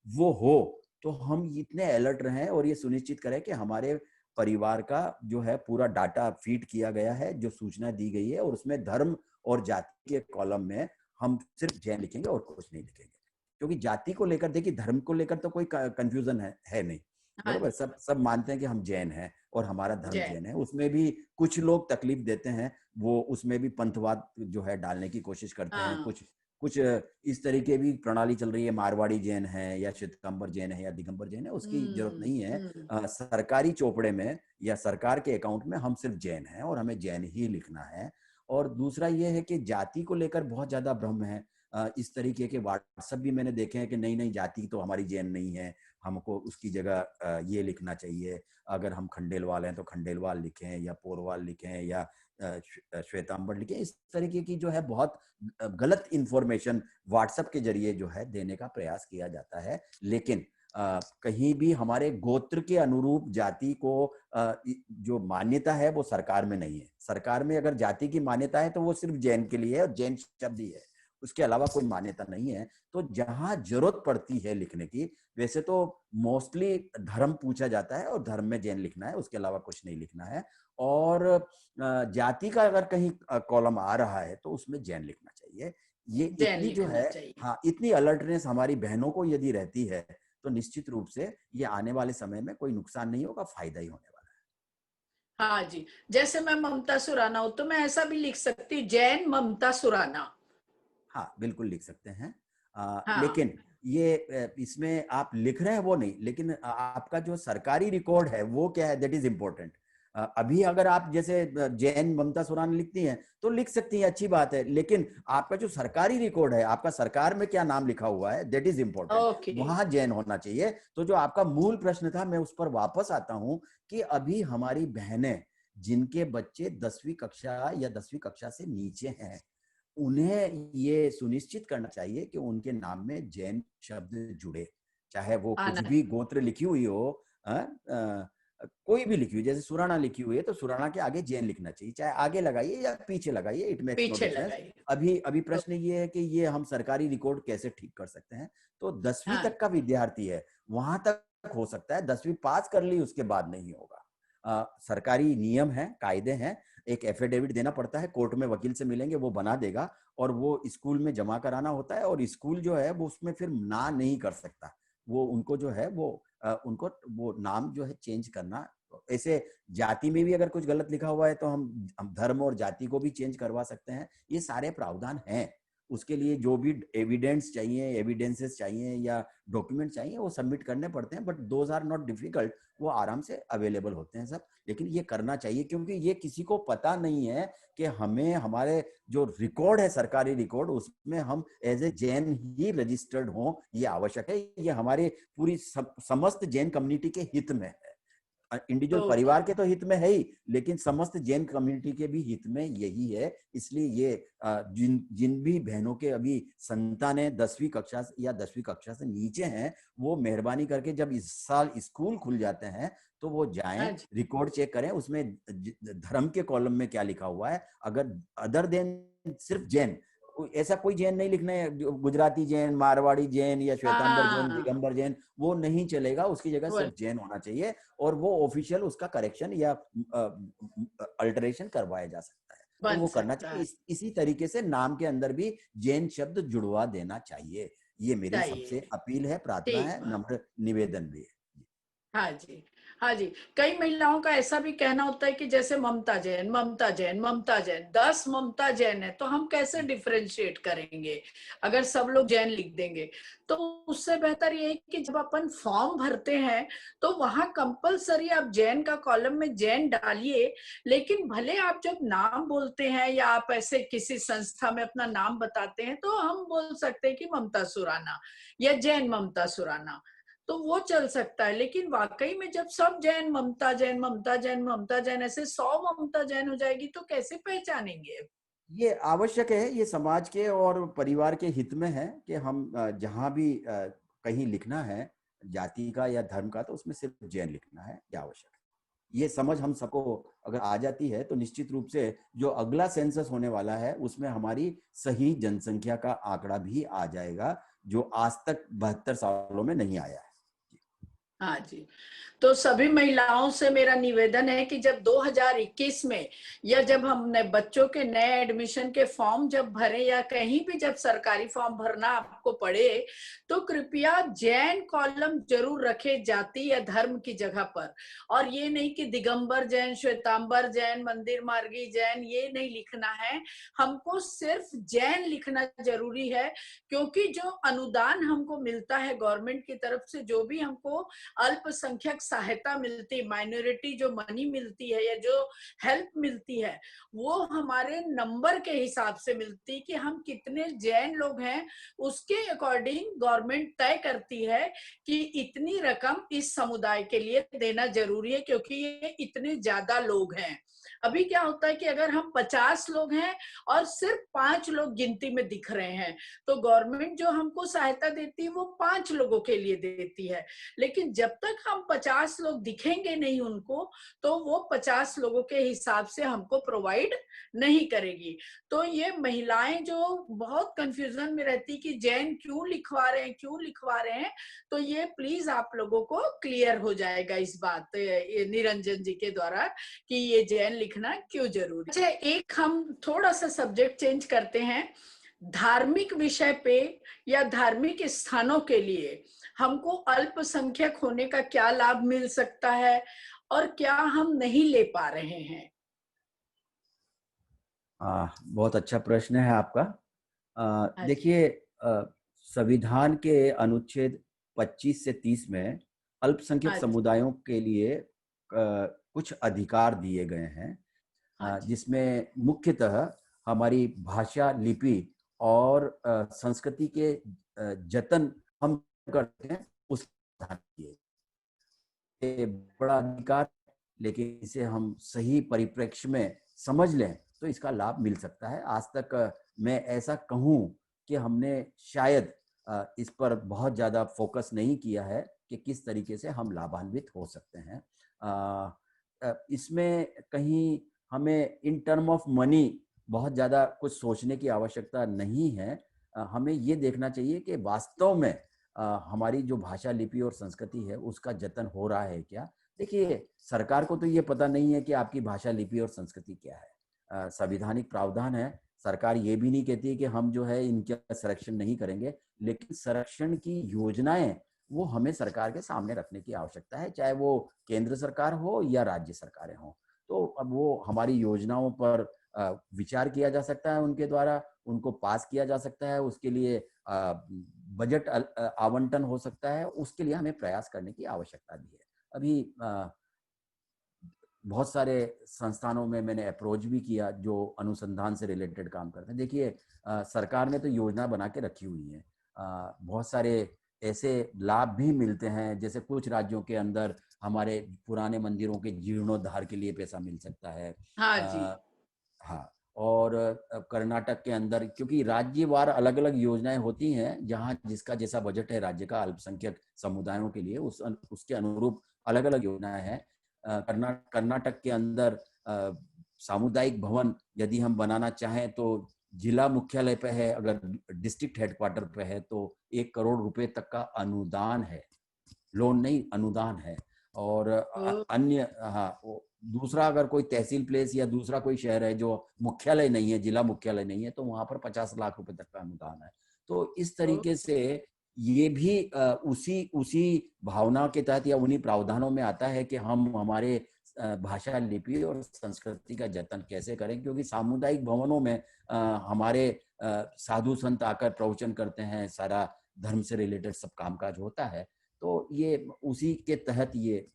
वो हो, तो हम इतने अलर्ट रहें और ये सुनिश्चित करें कि हमारे परिवार का जो है पूरा डाटा फीड किया गया है, जो सूचना दी गई है, और उसमें धर्म और जाति के कॉलम में हम सिर्फ जैन लिखेंगे और कुछ नहीं लिखेंगे। क्योंकि जाति को लेकर, देखिए, धर्म को लेकर तो कोई कंफ्यूजन है नहीं, हाँ बरोबर। जी। सब सब मानते हैं कि हम जैन हैं और हमारा धर्म जैन। जैन है। उसमें भी कुछ लोग तकलीफ देते हैं, वो उसमें भी पंथवाद जो है डालने की कोशिश करते हैं। हाँ। कुछ कुछ इस तरीके भी प्रणाली चल रही है, मारवाड़ी जैन है या श्वेतांबर जैन है या दिगंबर जैन है, उसकी जरूरत नहीं है। हम्म। सरकारी चौपड़े में या सरकार के अकाउंट में हम सिर्फ जैन हैं और हमें जैन ही लिखना है। और दूसरा ये है कि जाति को लेकर बहुत ज्यादा भ्रम है। इस तरीके के व्हाट्सएप भी मैंने देखे हैं कि नहीं नहीं, जाति तो हमारी जैन नहीं है, हमको उसकी जगह ये लिखना चाहिए। अगर हम खंडेलवाल हैं तो खंडेलवाल लिखें या पोरवाल लिखें या श्वेतांबर लिखें। इस तरीके की जो है बहुत गलत इंफॉर्मेशन व्हाट्सएप के जरिए जो है देने का प्रयास किया जाता है। लेकिन कहीं भी हमारे गोत्र के अनुरूप जाति को जो मान्यता है वो सरकार में नहीं है। सरकार में अगर जाति की मान्यता है तो वो सिर्फ जैन के लिए है और जैन शब्द ही है, उसके अलावा कोई मान्यता नहीं है। तो जहां जरूरत पड़ती है लिखने की, वैसे तो मोस्टली धर्म पूछा जाता है और धर्म में जैन लिखना है, उसके अलावा कुछ नहीं लिखना है। और जाति का अगर कहीं कॉलम आ रहा है तो उसमें जैन लिखना चाहिए। ये जैन इतनी जो लिखना है, चाहिए। हाँ, इतनी अलर्टनेस हमारी बहनों को यदि रहती है तो निश्चित रूप से ये आने वाले समय में कोई नुकसान नहीं होगा, फायदा ही होने वाला है। हाँ जी, जैसे मैं ममता सुराना हूं तो मैं ऐसा भी लिख सकती हूँ, जैन ममता सुराना। हाँ, बिल्कुल लिख सकते हैं। हाँ। लेकिन ये इसमें आप लिख रहे हैं वो नहीं, लेकिन आपका जो सरकारी रिकॉर्ड है वो क्या है, दैट इज इम्पोर्टेंट। अभी अगर आप जैसे जैन ममता सुराना लिखती हैं तो लिख सकती हैं, अच्छी बात है, लेकिन आपका जो सरकारी रिकॉर्ड है, आपका सरकार में क्या नाम लिखा हुआ है, दैट इज इम्पोर्टेंट, ओके। वहां जैन होना चाहिए। तो जो आपका मूल प्रश्न था, मैं उस पर वापस आता हूं कि अभी हमारी बहनें जिनके बच्चे 10वीं कक्षा या 10वीं कक्षा से नीचे हैं, उन्हें ये सुनिश्चित करना चाहिए कि उनके नाम में जैन शब्द जुड़े, चाहे वो कुछ आना। भी गोत्र लिखी हुई हो। कोई भी लिखी हुई, जैसे सुराना लिखी हुई है तो सुराना के आगे जैन लिखना चाहिए, चाहे आगे लगाइए या पीछे लगाइए, इट मेक्स नो पीछे डिफरेंस। लगाइए। अभी अभी तो प्रश्न ये है कि ये हम सरकारी रिकॉर्ड कैसे ठीक कर सकते हैं। तो 10वीं हाँ। तक का विद्यार्थी है, वहां तक हो सकता है, 10वीं पास कर ली उसके बाद नहीं होगा। सरकारी नियम है, कायदे हैं, एक एफिडेविट देना पड़ता है, कोर्ट में वकील से मिलेंगे, वो बना देगा और वो स्कूल में जमा कराना होता है। और स्कूल जो है वो उसमें फिर ना नहीं कर सकता, वो उनको जो है वो उनको वो नाम जो है चेंज करना। ऐसे जाति में भी अगर कुछ गलत लिखा हुआ है तो हम धर्म और जाति को भी चेंज करवा सकते हैं। ये सारे प्रावधान हैं। उसके लिए जो भी एविडेंसेस चाहिए या डॉक्यूमेंट चाहिए वो सबमिट करने पड़ते हैं, but those are not difficult, वो आराम से अवेलेबल होते हैं सब। लेकिन ये करना चाहिए क्योंकि ये किसी को पता नहीं है कि हमें हमारे जो रिकॉर्ड है, सरकारी रिकॉर्ड, उसमें हम एज ए जैन ही रजिस्टर्ड हों, ये आवश्यक है। ये हमारे पूरी समस्त जैन कम्युनिटी के हित में है। Individual okay. परिवार के तो हित में है ही, लेकिन समस्त जैन कम्युनिटी के भी हित में यही है। इसलिए ये जिन जिन भी बहनों के अभी संतानें 10वीं कक्षा या 10वीं कक्षा से नीचे हैं, वो मेहरबानी करके जब इस साल स्कूल खुल जाते हैं तो वो जाएं, हाँ जी। रिकॉर्ड चेक करें, उसमें धर्म के कॉलम में क्या लिखा हुआ है। अगर अदर देन सिर्फ जैन, ऐसा कोई जैन नहीं लिखना है, गुजराती जैन, मारवाड़ी जैन या श्वेतांबर जैन, हाँ। दिगंबर जैन, वो नहीं चलेगा। उसकी जगह वो सिर्फ जैन होना चाहिए और वो ऑफिशियल उसका करेक्शन या अल्टरेशन करवाया जा सकता है। तो बन वो करना सकता चाहिए। है। इसी तरीके से नाम के अंदर भी जैन शब्द जुड़वा देना चाहिए। ये मेरी चाहिए। सबसे अपील है, प्रार्थना ठीक है, बात। नम्र निवेदन भी है। हाँ जी। हाँ जी। कई महिलाओं का ऐसा भी कहना होता है कि जैसे ममता जैन, ममता जैन, ममता जैन, 10 ममता जैन है, तो हम कैसे डिफरेंशिएट करेंगे अगर सब लोग जैन लिख देंगे। तो उससे बेहतर ये है कि जब अपन फॉर्म भरते हैं तो वहां कंपलसरी आप जैन का कॉलम में जैन डालिए। लेकिन भले आप जब नाम बोलते हैं या आप ऐसे किसी संस्था में अपना नाम बताते हैं तो हम बोल सकते हैं कि ममता सुराना या जैन ममता सुराना, तो वो चल सकता है। लेकिन वाकई में जब सब जैन ममता जैन, ममता जैन, ममता जैन, ऐसे 100 ममता जैन हो जाएगी तो कैसे पहचानेंगे। ये आवश्यक है, ये समाज के और परिवार के हित में है कि हम जहां भी कहीं लिखना है जाति का या धर्म का, तो उसमें सिर्फ जैन लिखना है, ये आवश्यक है। ये समझ हम सबको अगर आ जाती है तो निश्चित रूप से जो अगला सेंसस होने वाला है उसमें हमारी सही जनसंख्या का आंकड़ा भी आ जाएगा, जो आज तक 72 सालों में नहीं आया है। हाँ जी। तो सभी महिलाओं से मेरा निवेदन है कि जब 2021 में या जब हमने बच्चों के नए एडमिशन के फॉर्म जब भरे या कहीं भी जब सरकारी फॉर्म भरना आपको पड़े, तो कृपया जैन कॉलम जरूर रखे जाति या धर्म की जगह पर। और ये नहीं कि दिगंबर जैन, श्वेतांबर जैन, मंदिर मार्गी जैन, ये नहीं लिखना है। हमको सिर्फ जैन लिखना जरूरी है, क्योंकि जो अनुदान हमको मिलता है गवर्नमेंट की तरफ से, जो भी हमको अल्पसंख्यक सहायता मिलती, माइनॉरिटी जो मनी मिलती है या जो हेल्प मिलती है, वो हमारे नंबर के हिसाब से मिलती कि हम कितने जैन लोग हैं, उसके अकॉर्डिंग गवर्नमेंट तय करती है कि इतनी रकम इस समुदाय के लिए देना जरूरी है, क्योंकि ये इतने ज्यादा लोग हैं। अभी क्या होता है कि अगर हम 50 लोग हैं और सिर्फ 5 लोग गिनती में दिख रहे हैं, तो गवर्नमेंट जो हमको सहायता देती है वो 5 लोगों के लिए देती है। लेकिन जब तक हम 50 लोग दिखेंगे नहीं उनको, तो वो 50 लोगों के हिसाब से हमको प्रोवाइड नहीं करेगी। तो ये महिलाएं जो बहुत कंफ्यूजन में रहती कि जैन क्यों लिखवा रहे हैं, क्यों लिखवा रहे हैं, तो ये प्लीज आप लोगों को क्लियर हो जाएगा इस बात निरंजन जी के द्वारा कि ये जैन लिखना क्यों जरूरी। अच्छा, एक हम थोड़ा सा सब्जेक्ट चेंज करते हैं। धार्मिक विषय पे या धार्मिक स्थानों के लिए हमको अल्पसंख्यक होने का क्या लाभ मिल सकता है और क्या हम नहीं ले पा रहे हैं? बहुत अच्छा प्रश्न है आपका। हाँ जी। देखिए, संविधान के अनुच्छेद 25 से 30 में अल्पसंख्यक हाँ जी। समुदायों के लिए कुछ अधिकार दिए गए हैं, हाँ जी। जिसमें मुख्यतः हमारी भाषा, लिपि और संस्कृति के जतन हम करते हैं, उस आधार दिए। ये बड़ा अधिकार, लेकिन इसे हम सही परिप्रेक्ष्य में समझ लें तो इसका लाभ मिल सकता है। आज तक मैं ऐसा कहूँ कि हमने शायद इस पर बहुत ज़्यादा फोकस नहीं किया है कि किस तरीके से हम लाभान्वित हो सकते हैं। इसमें कहीं हमें इन टर्म ऑफ मनी बहुत ज़्यादा कुछ सोचने की आवश्यकता नहीं है। हमें ये देखना चाहिए कि वास्तव में हमारी जो भाषा, लिपि और संस्कृति है उसका जतन हो रहा है क्या। देखिए, सरकार को तो ये पता नहीं है कि आपकी भाषा, लिपि और संस्कृति क्या है। संवैधानिक प्रावधान है, सरकार ये भी नहीं कहती है कि हम जो है इनका संरक्षण नहीं करेंगे, लेकिन संरक्षण की योजनाएं वो हमें सरकार के सामने रखने की आवश्यकता है, चाहे वो केंद्र सरकार हो या राज्य सरकारें हों। तो अब वो हमारी योजनाओं पर विचार किया जा सकता है, उनके द्वारा उनको पास किया जा सकता है, उसके लिए बजट आवंटन हो सकता है, उसके लिए हमें प्रयास करने की आवश्यकता भी है। अभी बहुत सारे संस्थानों में मैंने अप्रोच भी किया जो अनुसंधान से रिलेटेड काम करते हैं। देखिए, सरकार ने तो योजना बना के रखी हुई है, बहुत सारे ऐसे लाभ भी मिलते हैं, जैसे कुछ राज्यों के अंदर हमारे पुराने मंदिरों के जीर्णोद्धार के लिए पैसा मिल सकता है। हाँ जी। हाँ, और कर्नाटक के अंदर, क्योंकि राज्यवार अलग अलग योजनाएं होती हैं, जहाँ जिसका जैसा बजट है राज्य का अल्पसंख्यक समुदायों के लिए उसके अनुरूप अलग अलग योजनाएं हैं। कर्नाटक के अंदर सामुदायिक भवन यदि हम बनाना चाहें तो जिला मुख्यालय पे है, अगर डिस्ट्रिक्ट हेडक्वार्टर पे है तो 1 करोड़ रुपए तक का अनुदान है, लोन नहीं अनुदान है। और अन्य, हाँ, दूसरा अगर कोई तहसील प्लेस या दूसरा कोई शहर है जो मुख्यालय नहीं है, जिला मुख्यालय नहीं है, तो वहां पर 50 लाख रुपए तक का अनुदान है। तो इस तरीके से ये भी उसी उसी भावना के तहत या उन्हीं प्रावधानों में आता है कि हम हमारे भाषा, लिपि और संस्कृति का जतन कैसे करें, क्योंकि सामुदायिक भवनों में हमारे साधु संत आकर प्रवचन करते हैं, सारा धर्म से रिलेटेड सब कामकाज होता है। तो ये उसी के तहत ये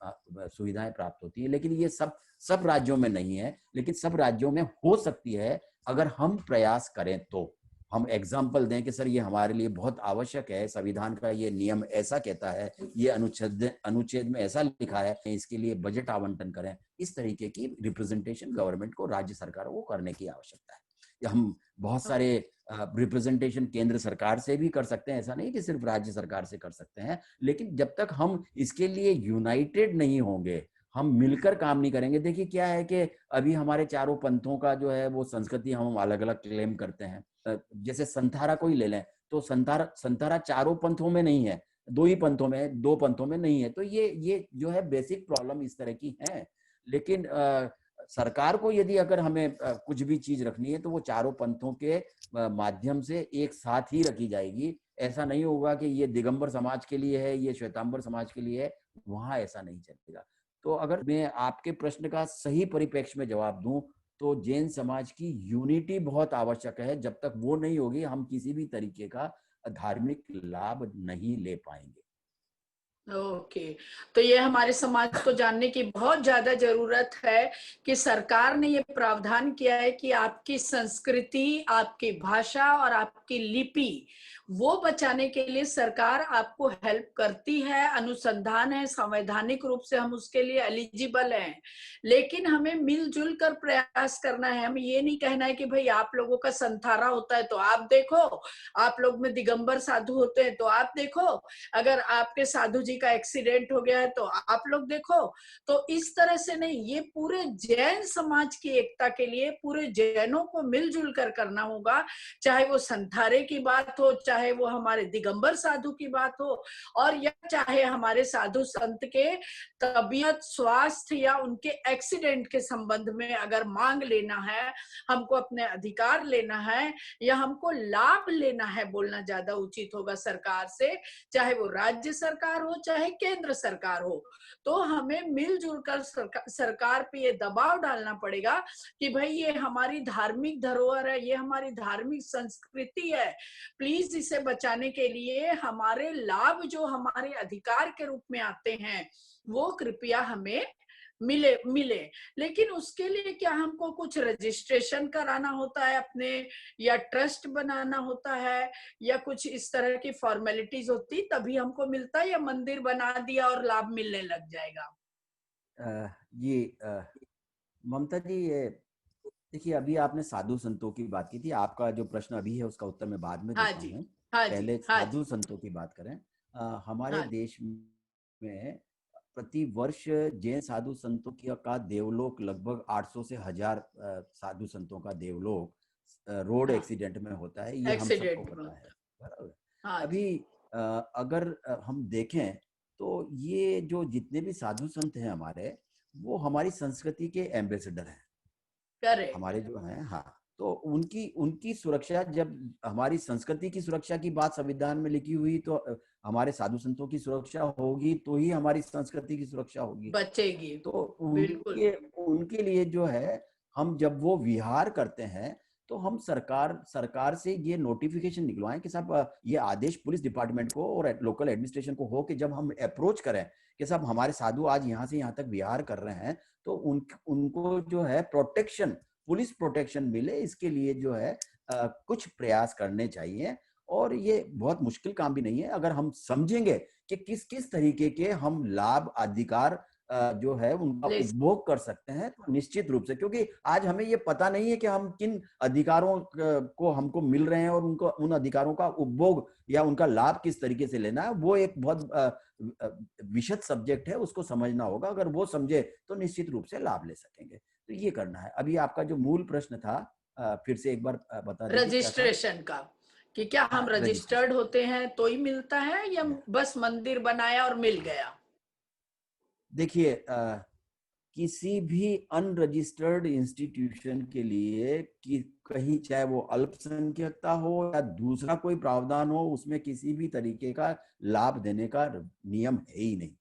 सुविधाएं प्राप्त होती है, लेकिन ये सब राज्यों में नहीं है, लेकिन सब राज्यों में हो सकती है अगर हम प्रयास करें तो। हम एग्जाम्पल दें कि सर ये हमारे लिए बहुत आवश्यक है, संविधान का ये नियम ऐसा कहता है, ये अनुच्छेद में ऐसा लिखा है, इसके लिए बजट आवंटन करें। इस तरीके की रिप्रेजेंटेशन गवर्नमेंट को, राज्य सरकारों को करने की आवश्यकता है। हम बहुत सारे रिप्रेजेंटेशन केंद्र सरकार से भी कर सकते हैं, ऐसा नहीं कि सिर्फ राज्य सरकार से कर सकते हैं, लेकिन जब तक हम इसके लिए यूनाइटेड नहीं होंगे, हम मिलकर काम नहीं करेंगे। देखिए क्या है कि अभी हमारे चारों पंथों का जो है वो संस्कृति हम अलग अलग क्लेम करते हैं। जैसे संथारा को ही ले लें तो संथारा चारों पंथों में नहीं है, दो ही पंथों में, दो पंथों में नहीं है। तो ये जो है बेसिक प्रॉब्लम इस तरह की है। लेकिन सरकार को यदि अगर हमें कुछ भी चीज रखनी है तो वो चारों पंथों के माध्यम से एक साथ ही रखी जाएगी। ऐसा नहीं होगा कि ये दिगंबर समाज के लिए है, ये श्वेतांबर समाज के लिए है, वहां ऐसा नहीं चलेगा। तो अगर मैं आपके प्रश्न का सही परिप्रेक्ष्य में जवाब दूं तो जैन समाज की यूनिटी बहुत आवश्यक है। जब तक वो नहीं होगी हम किसी भी तरीके का धार्मिक लाभ नहीं ले पाएंगे। ओके, तो ये हमारे समाज को जानने की बहुत ज्यादा जरूरत है कि सरकार ने ये प्रावधान किया है कि आपकी संस्कृति, आपकी भाषा और आपकी लिपि वो बचाने के लिए सरकार आपको हेल्प करती है, अनुसंधान है, संवैधानिक रूप से हम उसके लिए एलिजिबल हैं। लेकिन हमें मिलजुल कर प्रयास करना है। हमें ये नहीं कहना है कि भाई आप लोगों का संथारा होता है तो आप देखो, आप लोग में दिगंबर साधु होते हैं तो आप देखो, अगर आपके साधु जी का एक्सीडेंट हो गया है तो आप लोग देखो। तो इस तरह से नहीं, ये पूरे जैन समाज की एकता के लिए पूरे जैनों को मिलजुल कर करना होगा। चाहे वो संथारे की बात हो, चाहे वो हमारे दिगंबर साधु की बात हो, और या चाहे हमारे साधु संत के तबीयत, स्वास्थ्य या उनके एक्सीडेंट के संबंध में अगर मांग लेना है, हमको अपने अधिकार लेना है या हमको लाभ लेना है, बोलना ज्यादा उचित होगा सरकार से, चाहे वो राज्य सरकार हो चाहे केंद्र सरकार हो, तो हमें मिलजुल कर सरकार पे ये दबाव डालना पड़ेगा कि भाई ये हमारी धार्मिक धरोहर है, ये हमारी धार्मिक संस्कृति है, प्लीज इसे बचाने के लिए हमारे लाभ जो हमारे अधिकार के रूप में आते हैं वो कृपया हमें मिले मिले। लेकिन उसके लिए क्या हमको कुछ रजिस्ट्रेशन कराना होता है अपने, या ट्रस्ट बनाना होता है, या कुछ इस तरह की फॉर्मेलिटीज होती तभी हमको मिलता है, या मंदिर बना दिया और लाभ मिलने लग जाएगा? ये ममता जी, ये देखिए अभी आपने साधु संतों की बात की थी। आपका जो प्रश्न अभी है उसका उत्तर मैं बाद में हाँ देता जी, हूँ। हाँ जी, पहले हाँ साधु जी, संतों की बात करें। हमारे हाँ जी, देश में प्रति वर्ष जैन साधु संतों की का देवलोक लगभग 800 से 1000 साधु संतों का देवलोक रोड हाँ, एक्सीडेंट में होता है, ये हम सबको एक्सीडेंट में पता है। होता बराबर। है। हाँ अभी जी, अगर हम देखें तो ये जो जितने भी साधु संत हैं हमारे, वो हमारी संस्कृति के एम्बेसडर हैं करेक्ट। हमारे जो हैं। हाँ, तो उनकी उनकी सुरक्षा, जब हमारी संस्कृति की सुरक्षा की बात संविधान में लिखी हुई तो हमारे साधु संतों की सुरक्षा होगी तो ही हमारी संस्कृति की सुरक्षा होगी। बचेगी। तो बिल्कुल। उनके उनके लिए जो है, हम जब वो विहार करते हैं तो हम सरकार सरकार से ये नोटिफिकेशन निकलवाएं कि साहब ये आदेश पुलिस डिपार्टमेंट को और लोकल एडमिनिस्ट्रेशन को हो कि जब हम अप्रोच करें कि साहब हमारे साधु आज यहाँ से यहाँ तक विहार कर रहे हैं, तो उनको जो है प्रोटेक्शन, पुलिस प्रोटेक्शन मिले, इसके लिए जो है कुछ प्रयास करने चाहिए। और ये बहुत मुश्किल काम भी नहीं है। अगर हम समझेंगे कि किस किस तरीके के हम लाभ अधिकार जो है उनका ले उपभोग कर सकते हैं, तो निश्चित रूप से, क्योंकि आज हमें ये पता नहीं है कि हम किन अधिकारों को हमको मिल रहे हैं और उनको उन अधिकारों का उपभोग या उनका लाभ किस तरीके से लेना है, वो एक बहुत विशद सब्जेक्ट है, उसको समझना होगा। अगर वो समझे तो निश्चित रूप से लाभ ले सकेंगे। तो ये करना है। अभी आपका जो मूल प्रश्न था, फिर से एक बार बता दीजिए क्या था। रजिस्ट्रेशन का, कि क्या हाँ, हम रजिस्ट्रेशन। रजिस्टर्ड होते हैं तो ही मिलता है, या बस मंदिर बनाया और मिल गया? देखिए किसी भी अनरजिस्टर्ड इंस्टीट्यूशन के लिए कि कहीं चाहे वो अल्पसंख्यकता हो या दूसरा कोई प्रावधान हो, उसमें किसी भी तरीके का लाभ देने का नियम है ही नहीं।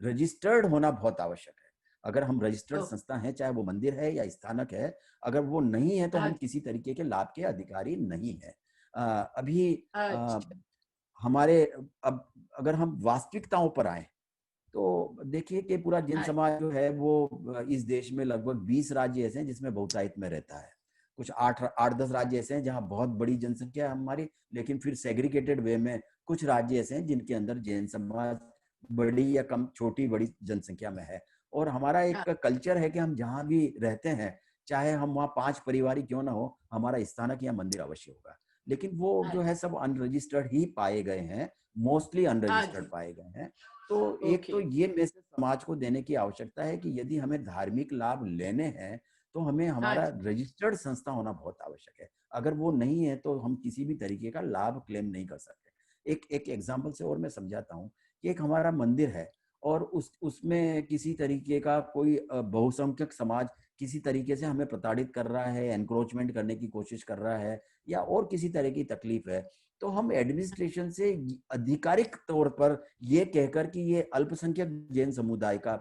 रजिस्टर्ड होना बहुत आवश्यक है। अगर हम रजिस्टर्ड ओ, संस्था है, चाहे वो मंदिर है या स्थानक है, अगर वो नहीं है तो हम अच्छा, किसी तरीके के लाभ के अधिकारी नहीं है। अभी अच्छा, हमारे, अब अगर हम वास्तविकताओं पर आए तो देखिए कि पूरा जैन हाँ, समाज जो है वो इस देश में लगभग 20 राज्य ऐसे हैं जिसमें बहुतायत में रहता है। कुछ 8-10 राज्य ऐसे हैं जहाँ बहुत बड़ी जनसंख्या है हमारी, लेकिन फिर सेग्रीगेटेड वे में कुछ राज्य ऐसे हैं जिनके अंदर जैन समाज बड़ी या कम, छोटी बड़ी जनसंख्या में है। और हमारा हाँ, एक कल्चर है कि हम जहाँ भी रहते हैं, चाहे हम वहाँ 5 परिवार क्यों ना हो, हमारा स्थानक या मंदिर अवश्य होगा। लेकिन वो हाँ जो है जी, सब अनरजिस्टर्ड ही पाए गए हैं, मोस्टली हाँ अनरजिस्टर्ड जी, पाए गए हैं। तो एक ओके, तो ये मैसेज समाज को देने की आवश्यकता है कि यदि हमें धार्मिक लाभ लेने हैं तो हमें हाँ हमारा जी, रजिस्टर्ड संस्था होना बहुत आवश्यक है। अगर वो नहीं है तो हम किसी भी तरीके का लाभ क्लेम नहीं कर सकते। एक एक एग्जांपल से और मैं समझाता हूँ कि एक हमारा मंदिर है और उसमें किसी तरीके का कोई बहुसंख्यक समाज किसी तरीके से हमें प्रताड़ित कर रहा है, एनक्रोचमेंट करने की कोशिश कर रहा है या और किसी तरह की तकलीफ है, तो हम एडमिनिस्ट्रेशन से आधिकारिक तौर पर ये कहकर कि ये अल्पसंख्यक जैन समुदाय का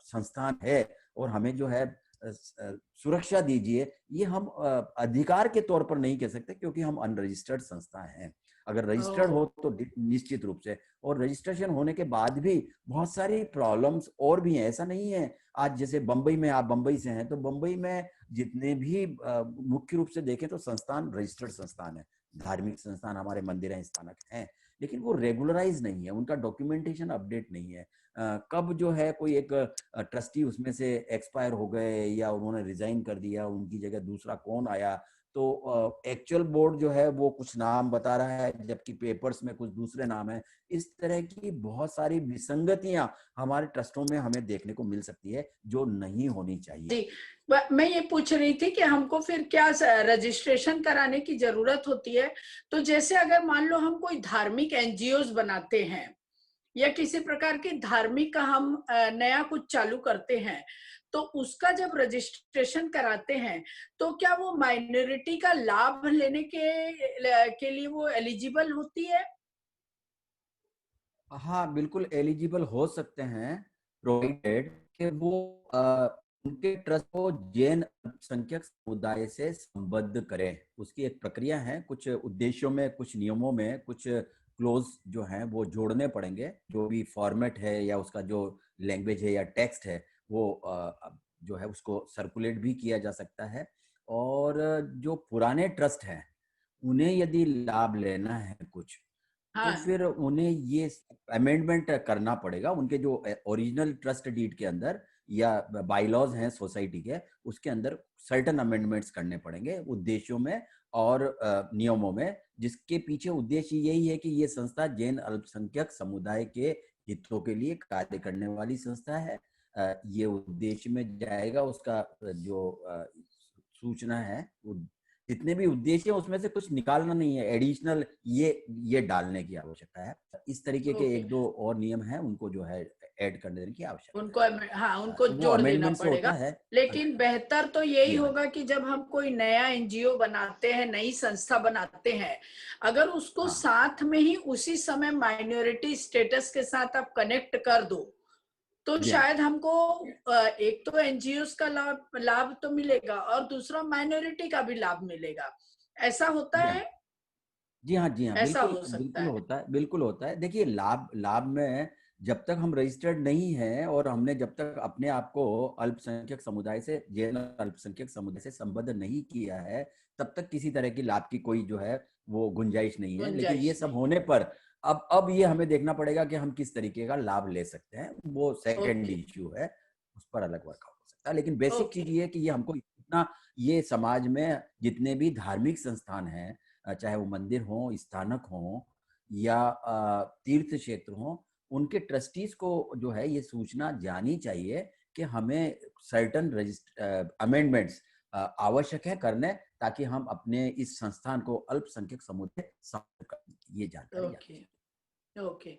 संस्थान है और हमें जो है सुरक्षा दीजिए, ये हम अधिकार के तौर पर नहीं कह सकते क्योंकि हम अनरजिस्टर्ड संस्था हैं। अगर रजिस्टर्ड हो तो निश्चित रूप से, और रजिस्ट्रेशन होने के बाद भी बहुत सारी प्रॉब्लम्स और भी हैं। ऐसा नहीं है आज जैसे बंबई में, आप बंबई से हैं तो बंबई में जितने भी मुख्य रूप से देखें तो संस्थान रजिस्टर्ड संस्थान है, धार्मिक संस्थान, हमारे मंदिर हैं, स्थानक हैं, लेकिन वो रेगुलराइज नहीं है, उनका डॉक्यूमेंटेशन अपडेट नहीं है। कब जो है कोई एक ट्रस्टी उसमें से एक्सपायर हो गए या उन्होंने रिजाइन कर दिया, उनकी जगह दूसरा कौन आया, तो एक्चुअल बोर्ड जो है वो कुछ नाम बता रहा है जबकि पेपर्स में कुछ दूसरे नाम है। इस तरह की बहुत सारी विसंगतियां हमारे ट्रस्टों में हमें देखने को मिल सकती है जो नहीं होनी चाहिए। जी, मैं ये पूछ रही थी कि हमको फिर क्या रजिस्ट्रेशन कराने की जरूरत होती है? तो जैसे अगर मान लो हम कोई धार्मिक एनजीओज बनाते हैं या किसी प्रकार की धार्मिक का हम नया कुछ चालू करते हैं, तो उसका जब रजिस्ट्रेशन कराते हैं तो क्या वो माइनॉरिटी का लाभ लेने के लिए वो एलिजिबल होती है? हाँ, बिल्कुल एलिजिबल हो सकते हैं, प्रोवाइडेड कि वो उनके ट्रस्ट को जैन अल्पसंख्यक समुदाय से संबद्ध करें। उसकी एक प्रक्रिया है, कुछ उद्देश्यों में, कुछ नियमों में, कुछ क्लोज जो हैं वो जोड़ने पड़ेंगे। जो भी फॉर्मेट है या उसका जो लैंग्वेज है या टेक्स्ट है वो जो है उसको सर्कुलेट भी किया जा सकता है। और जो पुराने ट्रस्ट हैं उन्हें यदि लाभ लेना है कुछ, तो हाँ, फिर उन्हें ये अमेंडमेंट करना पड़ेगा उनके जो ओरिजिनल ट्रस्ट डीड के अंदर या बाईलॉज हैं सोसाइटी के, उसके अंदर सर्टन अमेंडमेंट्स करने पड़ेंगे उद्देश्यों में और नियमों में, जिसके पीछे उद्देश्य यही है कि ये संस्था जैन अल्पसंख्यक समुदाय के हितों के लिए कार्य करने वाली संस्था है। ये उद्देश्य में जाएगा उसका जो सूचना है, जितने भी उद्देश्य है उसमें से कुछ निकालना नहीं है, एडिशनल ये डालने की आवश्यकता है। इस तरीके के ओके। एक दो और नियम हैं, उनको जो है ऐड करने की आवश्यकता उनको है। हाँ, उनको तो वो जोड़ देना अमेंडमेंट से पड़ेगा। होता है। लेकिन बेहतर तो यही जी हाँ। होगा कि जब हम कोई नया एनजीओ बनाते हैं, नई संस्था बनाते हैं, अगर उसको हाँ साथ में ही उसी समय माइनॉरिटी स्टेटस के साथ आप कनेक्ट कर दो, तो जी हाँ। शायद हमको एक तो एनजीओ का लाभ लाभ तो मिलेगा और दूसरा माइनॉरिटी का भी लाभ मिलेगा। ऐसा होता जी हाँ। है? जी हाँ, जी हाँ, ऐसा बिल्कुल, हो सकता बिल्कुल है। होता है, बिल्कुल होता है। देखिए लाभ लाभ में जब तक हम रजिस्टर्ड नहीं हैं और हमने जब तक अपने आप को अल्पसंख्यक समुदाय से, जैन अल्पसंख्यक समुदाय से संबद्ध नहीं किया है, तब तक किसी तरह की लाभ की कोई जो है वो गुंजाइश नहीं है। लेकिन ये गुंजाइश सब नहीं है। होने पर अब ये हमें देखना पड़ेगा कि हम किस तरीके का लाभ ले सकते हैं, वो सेकेंड ओके, इश्यू है, उस पर अलग वर्कआउट हो सकता है। लेकिन बेसिक ओके, चीज ये है कि ये हमको इतना, ये समाज में जितने भी धार्मिक संस्थान हैं, चाहे वो मंदिर हो, स्थानक हो या तीर्थ क्षेत्र हो, उनके ट्रस्टीज को जो है ये सूचना जानी चाहिए कि हमें सर्टन अमेंडमेंट्स आवश्यक है करने, ताकि हम अपने इस संस्थान को अल्पसंख्यक समुदाय ये जानकारी आनी ओके, चाहिए। ओके।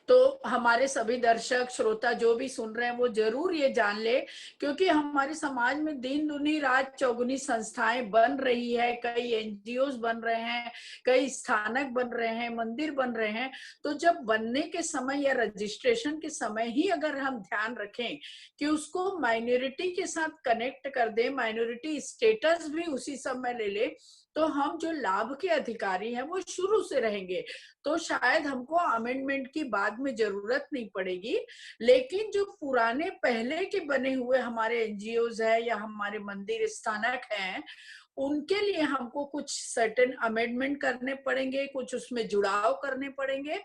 तो हमारे सभी दर्शक श्रोता जो भी सुन रहे हैं वो जरूर ये जान ले, क्योंकि हमारे समाज में दिन दुनी रात चौगुनी संस्थाएं बन रही है, कई एनजीओज बन रहे हैं, कई स्थानक बन रहे हैं, मंदिर बन रहे हैं। तो जब बनने के समय या रजिस्ट्रेशन के समय ही अगर हम ध्यान रखें कि उसको माइनॉरिटी के साथ कनेक्ट कर दें, माइनॉरिटी स्टेटस भी उसी समय ले ले, तो हम जो लाभ के अधिकारी हैं वो शुरू से रहेंगे। तो शायद हमको अमेंडमेंट की बाद में जरूरत नहीं पड़ेगी। लेकिन जो पुराने पहले के बने हुए हमारे एनजीओज है या हमारे मंदिर स्थानक हैं, उनके लिए हमको कुछ सर्टेन अमेंडमेंट करने पड़ेंगे, कुछ उसमें जुड़ाव करने पड़ेंगे,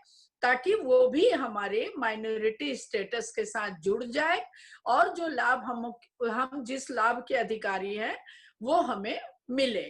ताकि वो भी हमारे माइनॉरिटी स्टेटस के साथ जुड़ जाए और जो लाभ हम जिस लाभ के अधिकारी हैं वो हमें मिले।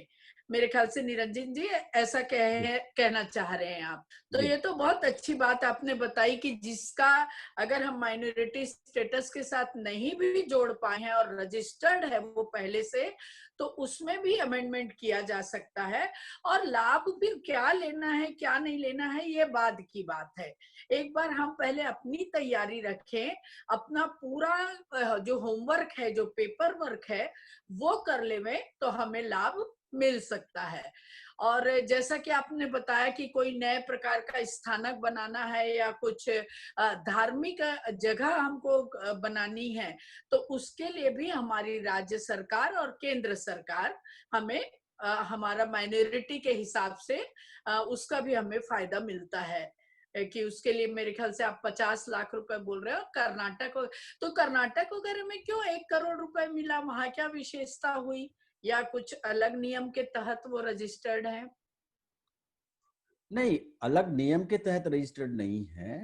मेरे ख्याल से निरंजन जी ऐसा कहना चाह रहे हैं आप। तो जी ये तो बहुत अच्छी बात आपने बताई कि जिसका अगर हम माइनॉरिटी स्टेटस के साथ नहीं भी जोड़ पाए हैं और रजिस्टर्ड है वो पहले से, तो उसमें भी अमेंडमेंट किया जा सकता है। और लाभ भी क्या लेना है क्या नहीं लेना है ये बाद की बात है। एक बार हम पहले अपनी तैयारी रखें, अपना पूरा जो होमवर्क है, जो पेपर वर्क है, वो कर लेवे तो हमें लाभ मिल सकता है। और जैसा कि आपने बताया कि कोई नए प्रकार का स्थानक बनाना है या कुछ धार्मिक जगह हमको बनानी है, तो उसके लिए भी हमारी राज्य सरकार और केंद्र सरकार हमें हमारा माइनॉरिटी के हिसाब से उसका भी हमें फायदा मिलता है। कि उसके लिए मेरे ख्याल से आप 50 लाख रुपए बोल रहे हो। तो कर्नाटक वगैरह में क्यों 1 करोड़ रुपए मिला? वहां क्या विशेषता हुई या कुछ अलग नियम के तहत वो रजिस्टर्ड है? नहीं, अलग नियम के तहत रजिस्टर्ड नहीं है।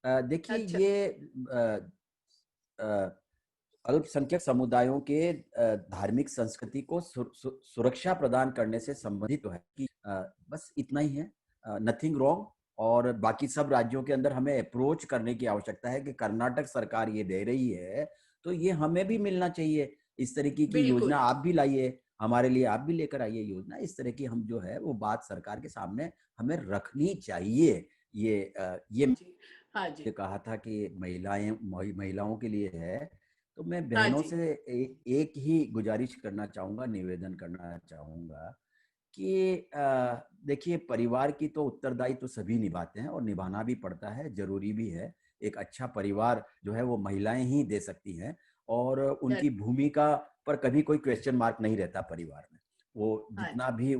देखिए अच्छा। ये अ, अल्पसंख्यक समुदायों के धार्मिक संस्कृति को सुरक्षा प्रदान करने से संबंधित तो है कि बस इतना ही है, नथिंग रॉन्ग। और बाकी सब राज्यों के अंदर हमें अप्रोच करने की आवश्यकता है कि कर्नाटक सरकार ये दे रही है तो ये हमें भी मिलना चाहिए। इस तरीके की योजना बिल्कुल। आप भी लाइए, हमारे लिए आप भी लेकर आइए योजना। इस तरह की हम जो है वो बात सरकार के सामने हमें रखनी चाहिए। ये जी। हाँ जी। कहा था कि महिलाओं के लिए है। तो मैं हाँ बहनों जी। से एक ही गुजारिश करना चाहूंगा, निवेदन करना चाहूंगा कि देखिए परिवार की तो उत्तरदायी तो सभी निभाते हैं और निभाना भी पड़ता है, जरूरी भी है। एक अच्छा परिवार जो है वो महिलाएं ही दे सकती हैं और उनकी भूमिका पर कभी कोई क्वेश्चन मार्क नहीं रहता परिवार में। वो हाँ जितना जी। भी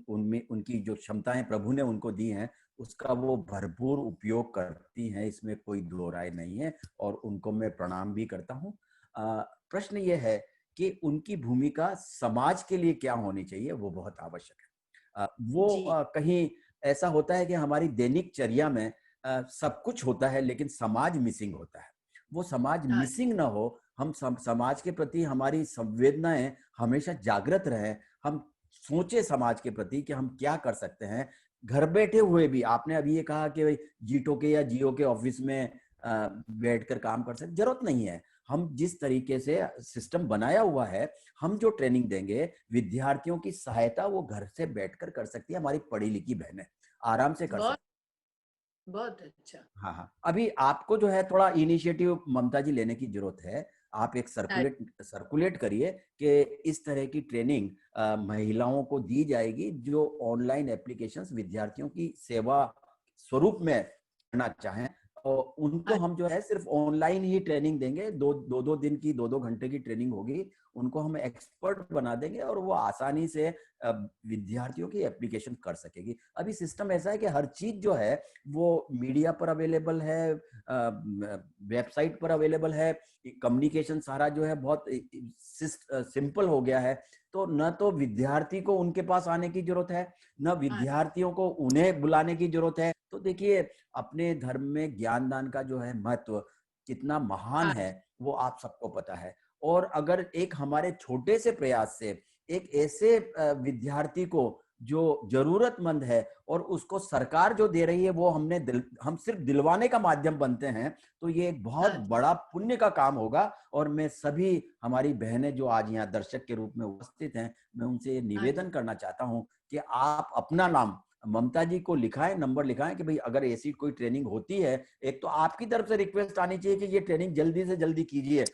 उनमें उनकी जो क्षमताएं प्रभु ने उनको दी हैं उसका वो भरपूर उपयोग करती हैं, इसमें कोई दो राय नहीं है और उनको मैं प्रणाम भी करता हूँ। प्रश्न ये है कि उनकी भूमिका समाज के लिए क्या होनी चाहिए, वो बहुत आवश्यक है। जी। कहीं ऐसा होता है कि हमारी दैनिक चर्या में सब कुछ होता है लेकिन समाज मिसिंग होता है। वो समाज हाँ मिसिंग ना हो, हम समाज के प्रति हमारी संवेदनाएं हमेशा जागृत रहे, हम सोचे समाज के प्रति कि हम क्या कर सकते हैं। घर बैठे हुए भी आपने अभी ये कहा कि भाई जीटो के या जियो के ऑफिस में बैठकर काम कर सकते, जरूरत नहीं है। हम जिस तरीके से सिस्टम बनाया हुआ है, हम जो ट्रेनिंग देंगे विद्यार्थियों की सहायता वो घर से बैठकर कर सकती है, हमारी पढ़ी लिखी बहनें आराम से कर बहुत सकती। बहुत अच्छा। हाँ हाँ, अभी आपको जो है थोड़ा इनिशिएटिव ममता जी लेने की जरूरत है। आप एक हाँ सर्कुलेट करिए कि इस तरह की ट्रेनिंग महिलाओं को दी जाएगी जो ऑनलाइन एप्लीकेशंस विद्यार्थियों की सेवा स्वरूप में करना चाहें। और उनको हाँ। हम जो है सिर्फ ऑनलाइन ही ट्रेनिंग देंगे, दो दिन की 2-2 घंटे की ट्रेनिंग होगी। उनको हम एक्सपर्ट बना देंगे और वो आसानी से विद्यार्थियों की एप्लीकेशन कर सकेगी। अभी सिस्टम ऐसा है कि हर चीज जो है वो मीडिया पर अवेलेबल है, वेबसाइट पर अवेलेबल है, कम्युनिकेशन सारा जो है बहुत सिंपल हो गया है। तो न तो विद्यार्थी को उनके पास आने की जरूरत है, न हाँ। विद्यार्थियों को उन्हें बुलाने की जरूरत है। तो देखिए अपने धर्म में ज्ञान दान का जो है महत्व कितना महान हाँ है जी। वो आप सबको पता है। और अगर एक हमारे छोटे से प्रयास से एक ऐसे विद्यार्थी को जो जरूरतमंद है और उसको सरकार जो दे रही है वो हम सिर्फ दिलवाने का माध्यम बनते हैं, तो ये एक बहुत हाँ जी। बड़ा पुण्य का काम होगा। और मैं सभी हमारी बहनें जो आज यहाँ दर्शक के रूप में उपस्थित हैं, मैं उनसे ये हाँ जी। निवेदन करना चाहता हूँ कि आप अपना नाम ममता जी को लिखाएं, नंबर लिखाएं कि भाई अगर ऐसी कोई ट्रेनिंग होती है, एक तो आपकी तरफ से रिक्वेस्ट आनी चाहिए कि ये ट्रेनिंग जल्दी से जल्दी कीजिए।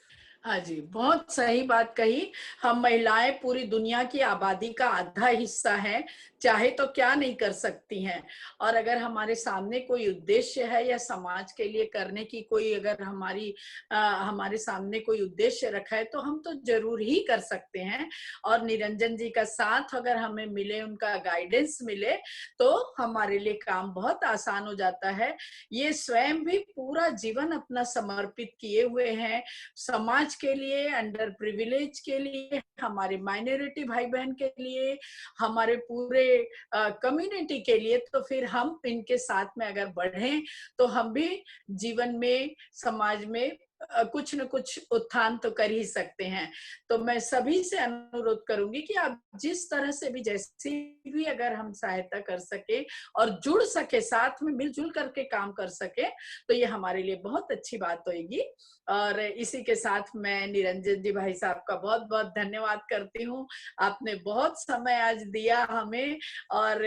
हाँ जी, बहुत सही बात कही। हम महिलाएं पूरी दुनिया की आबादी का आधा हिस्सा हैं, चाहे तो क्या नहीं कर सकती हैं। और अगर हमारे सामने कोई उद्देश्य है या समाज के लिए करने की कोई अगर हमारे सामने कोई उद्देश्य रखा है तो हम तो जरूर ही कर सकते हैं। और निरंजन जी का साथ अगर हमें मिले, उनका गाइडेंस मिले, तो हमारे लिए काम बहुत आसान हो जाता है। ये स्वयं भी पूरा जीवन अपना समर्पित किए हुए हैं समाज के लिए, अंडर प्रिविलेज के लिए, हमारे माइनॉरिटी भाई बहन के लिए, हमारे पूरे कम्युनिटी के लिए। तो फिर हम इनके साथ में अगर बढ़ें तो हम भी जीवन में, समाज में कुछ न कुछ उत्थान तो कर ही सकते हैं। तो मैं सभी से अनुरोध करूंगी कि आप जिस तरह से भी, जैसी भी अगर हम सहायता कर सके और जुड़ सके, साथ में मिलजुल करके काम कर सके, तो ये हमारे लिए बहुत अच्छी बात होगी। और इसी के साथ मैं निरंजन जी भाई साहब का बहुत बहुत धन्यवाद करती हूँ। आपने बहुत समय आज दिया हमें, और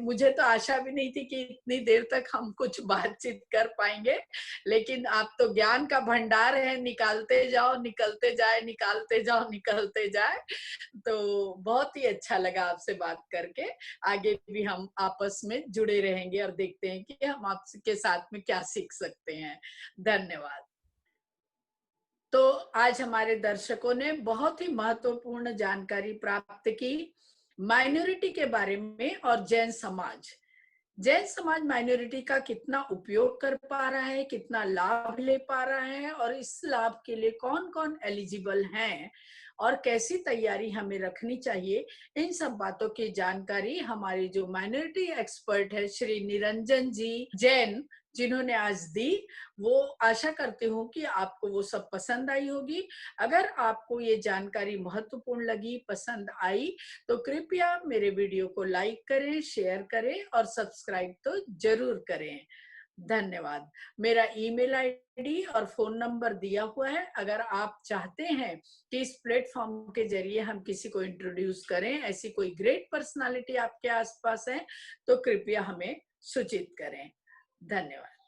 मुझे तो आशा भी नहीं थी कि इतनी देर तक हम कुछ बातचीत कर पाएंगे, लेकिन आप तो ज्ञान का भंडार है, निकालते जाओ निकलते जाए, निकालते जाओ निकलते जाए। तो बहुत ही अच्छा लगा आपसे बात करके। आगे भी हम आपस में जुड़े रहेंगे और देखते हैं कि हम आपके साथ में क्या सीख सकते हैं। धन्यवाद। तो आज हमारे दर्शकों ने बहुत ही महत्वपूर्ण जानकारी प्राप्त की माइनॉरिटी के बारे में, और जैन समाज माइनॉरिटी का कितना उपयोग कर पा रहा है, कितना लाभ ले पा रहा है, और इस लाभ के लिए कौन कौन एलिजिबल हैं और कैसी तैयारी हमें रखनी चाहिए, इन सब बातों की जानकारी हमारे जो माइनॉरिटी एक्सपर्ट है श्री निरंजन जी जैन, जिन्होंने आज दी। वो आशा करती हूँ कि आपको वो सब पसंद आई होगी। अगर आपको ये जानकारी महत्वपूर्ण लगी, पसंद आई, तो कृपया मेरे वीडियो को लाइक करें, शेयर करें और सब्सक्राइब तो जरूर करें। धन्यवाद। मेरा ईमेल आईडी और फोन नंबर दिया हुआ है। अगर आप चाहते हैं कि इस प्लेटफॉर्म के जरिए हम किसी को इंट्रोड्यूस करें, ऐसी कोई ग्रेट पर्सनालिटी आपके आसपास है, तो कृपया हमें सूचित करें। धन्यवाद।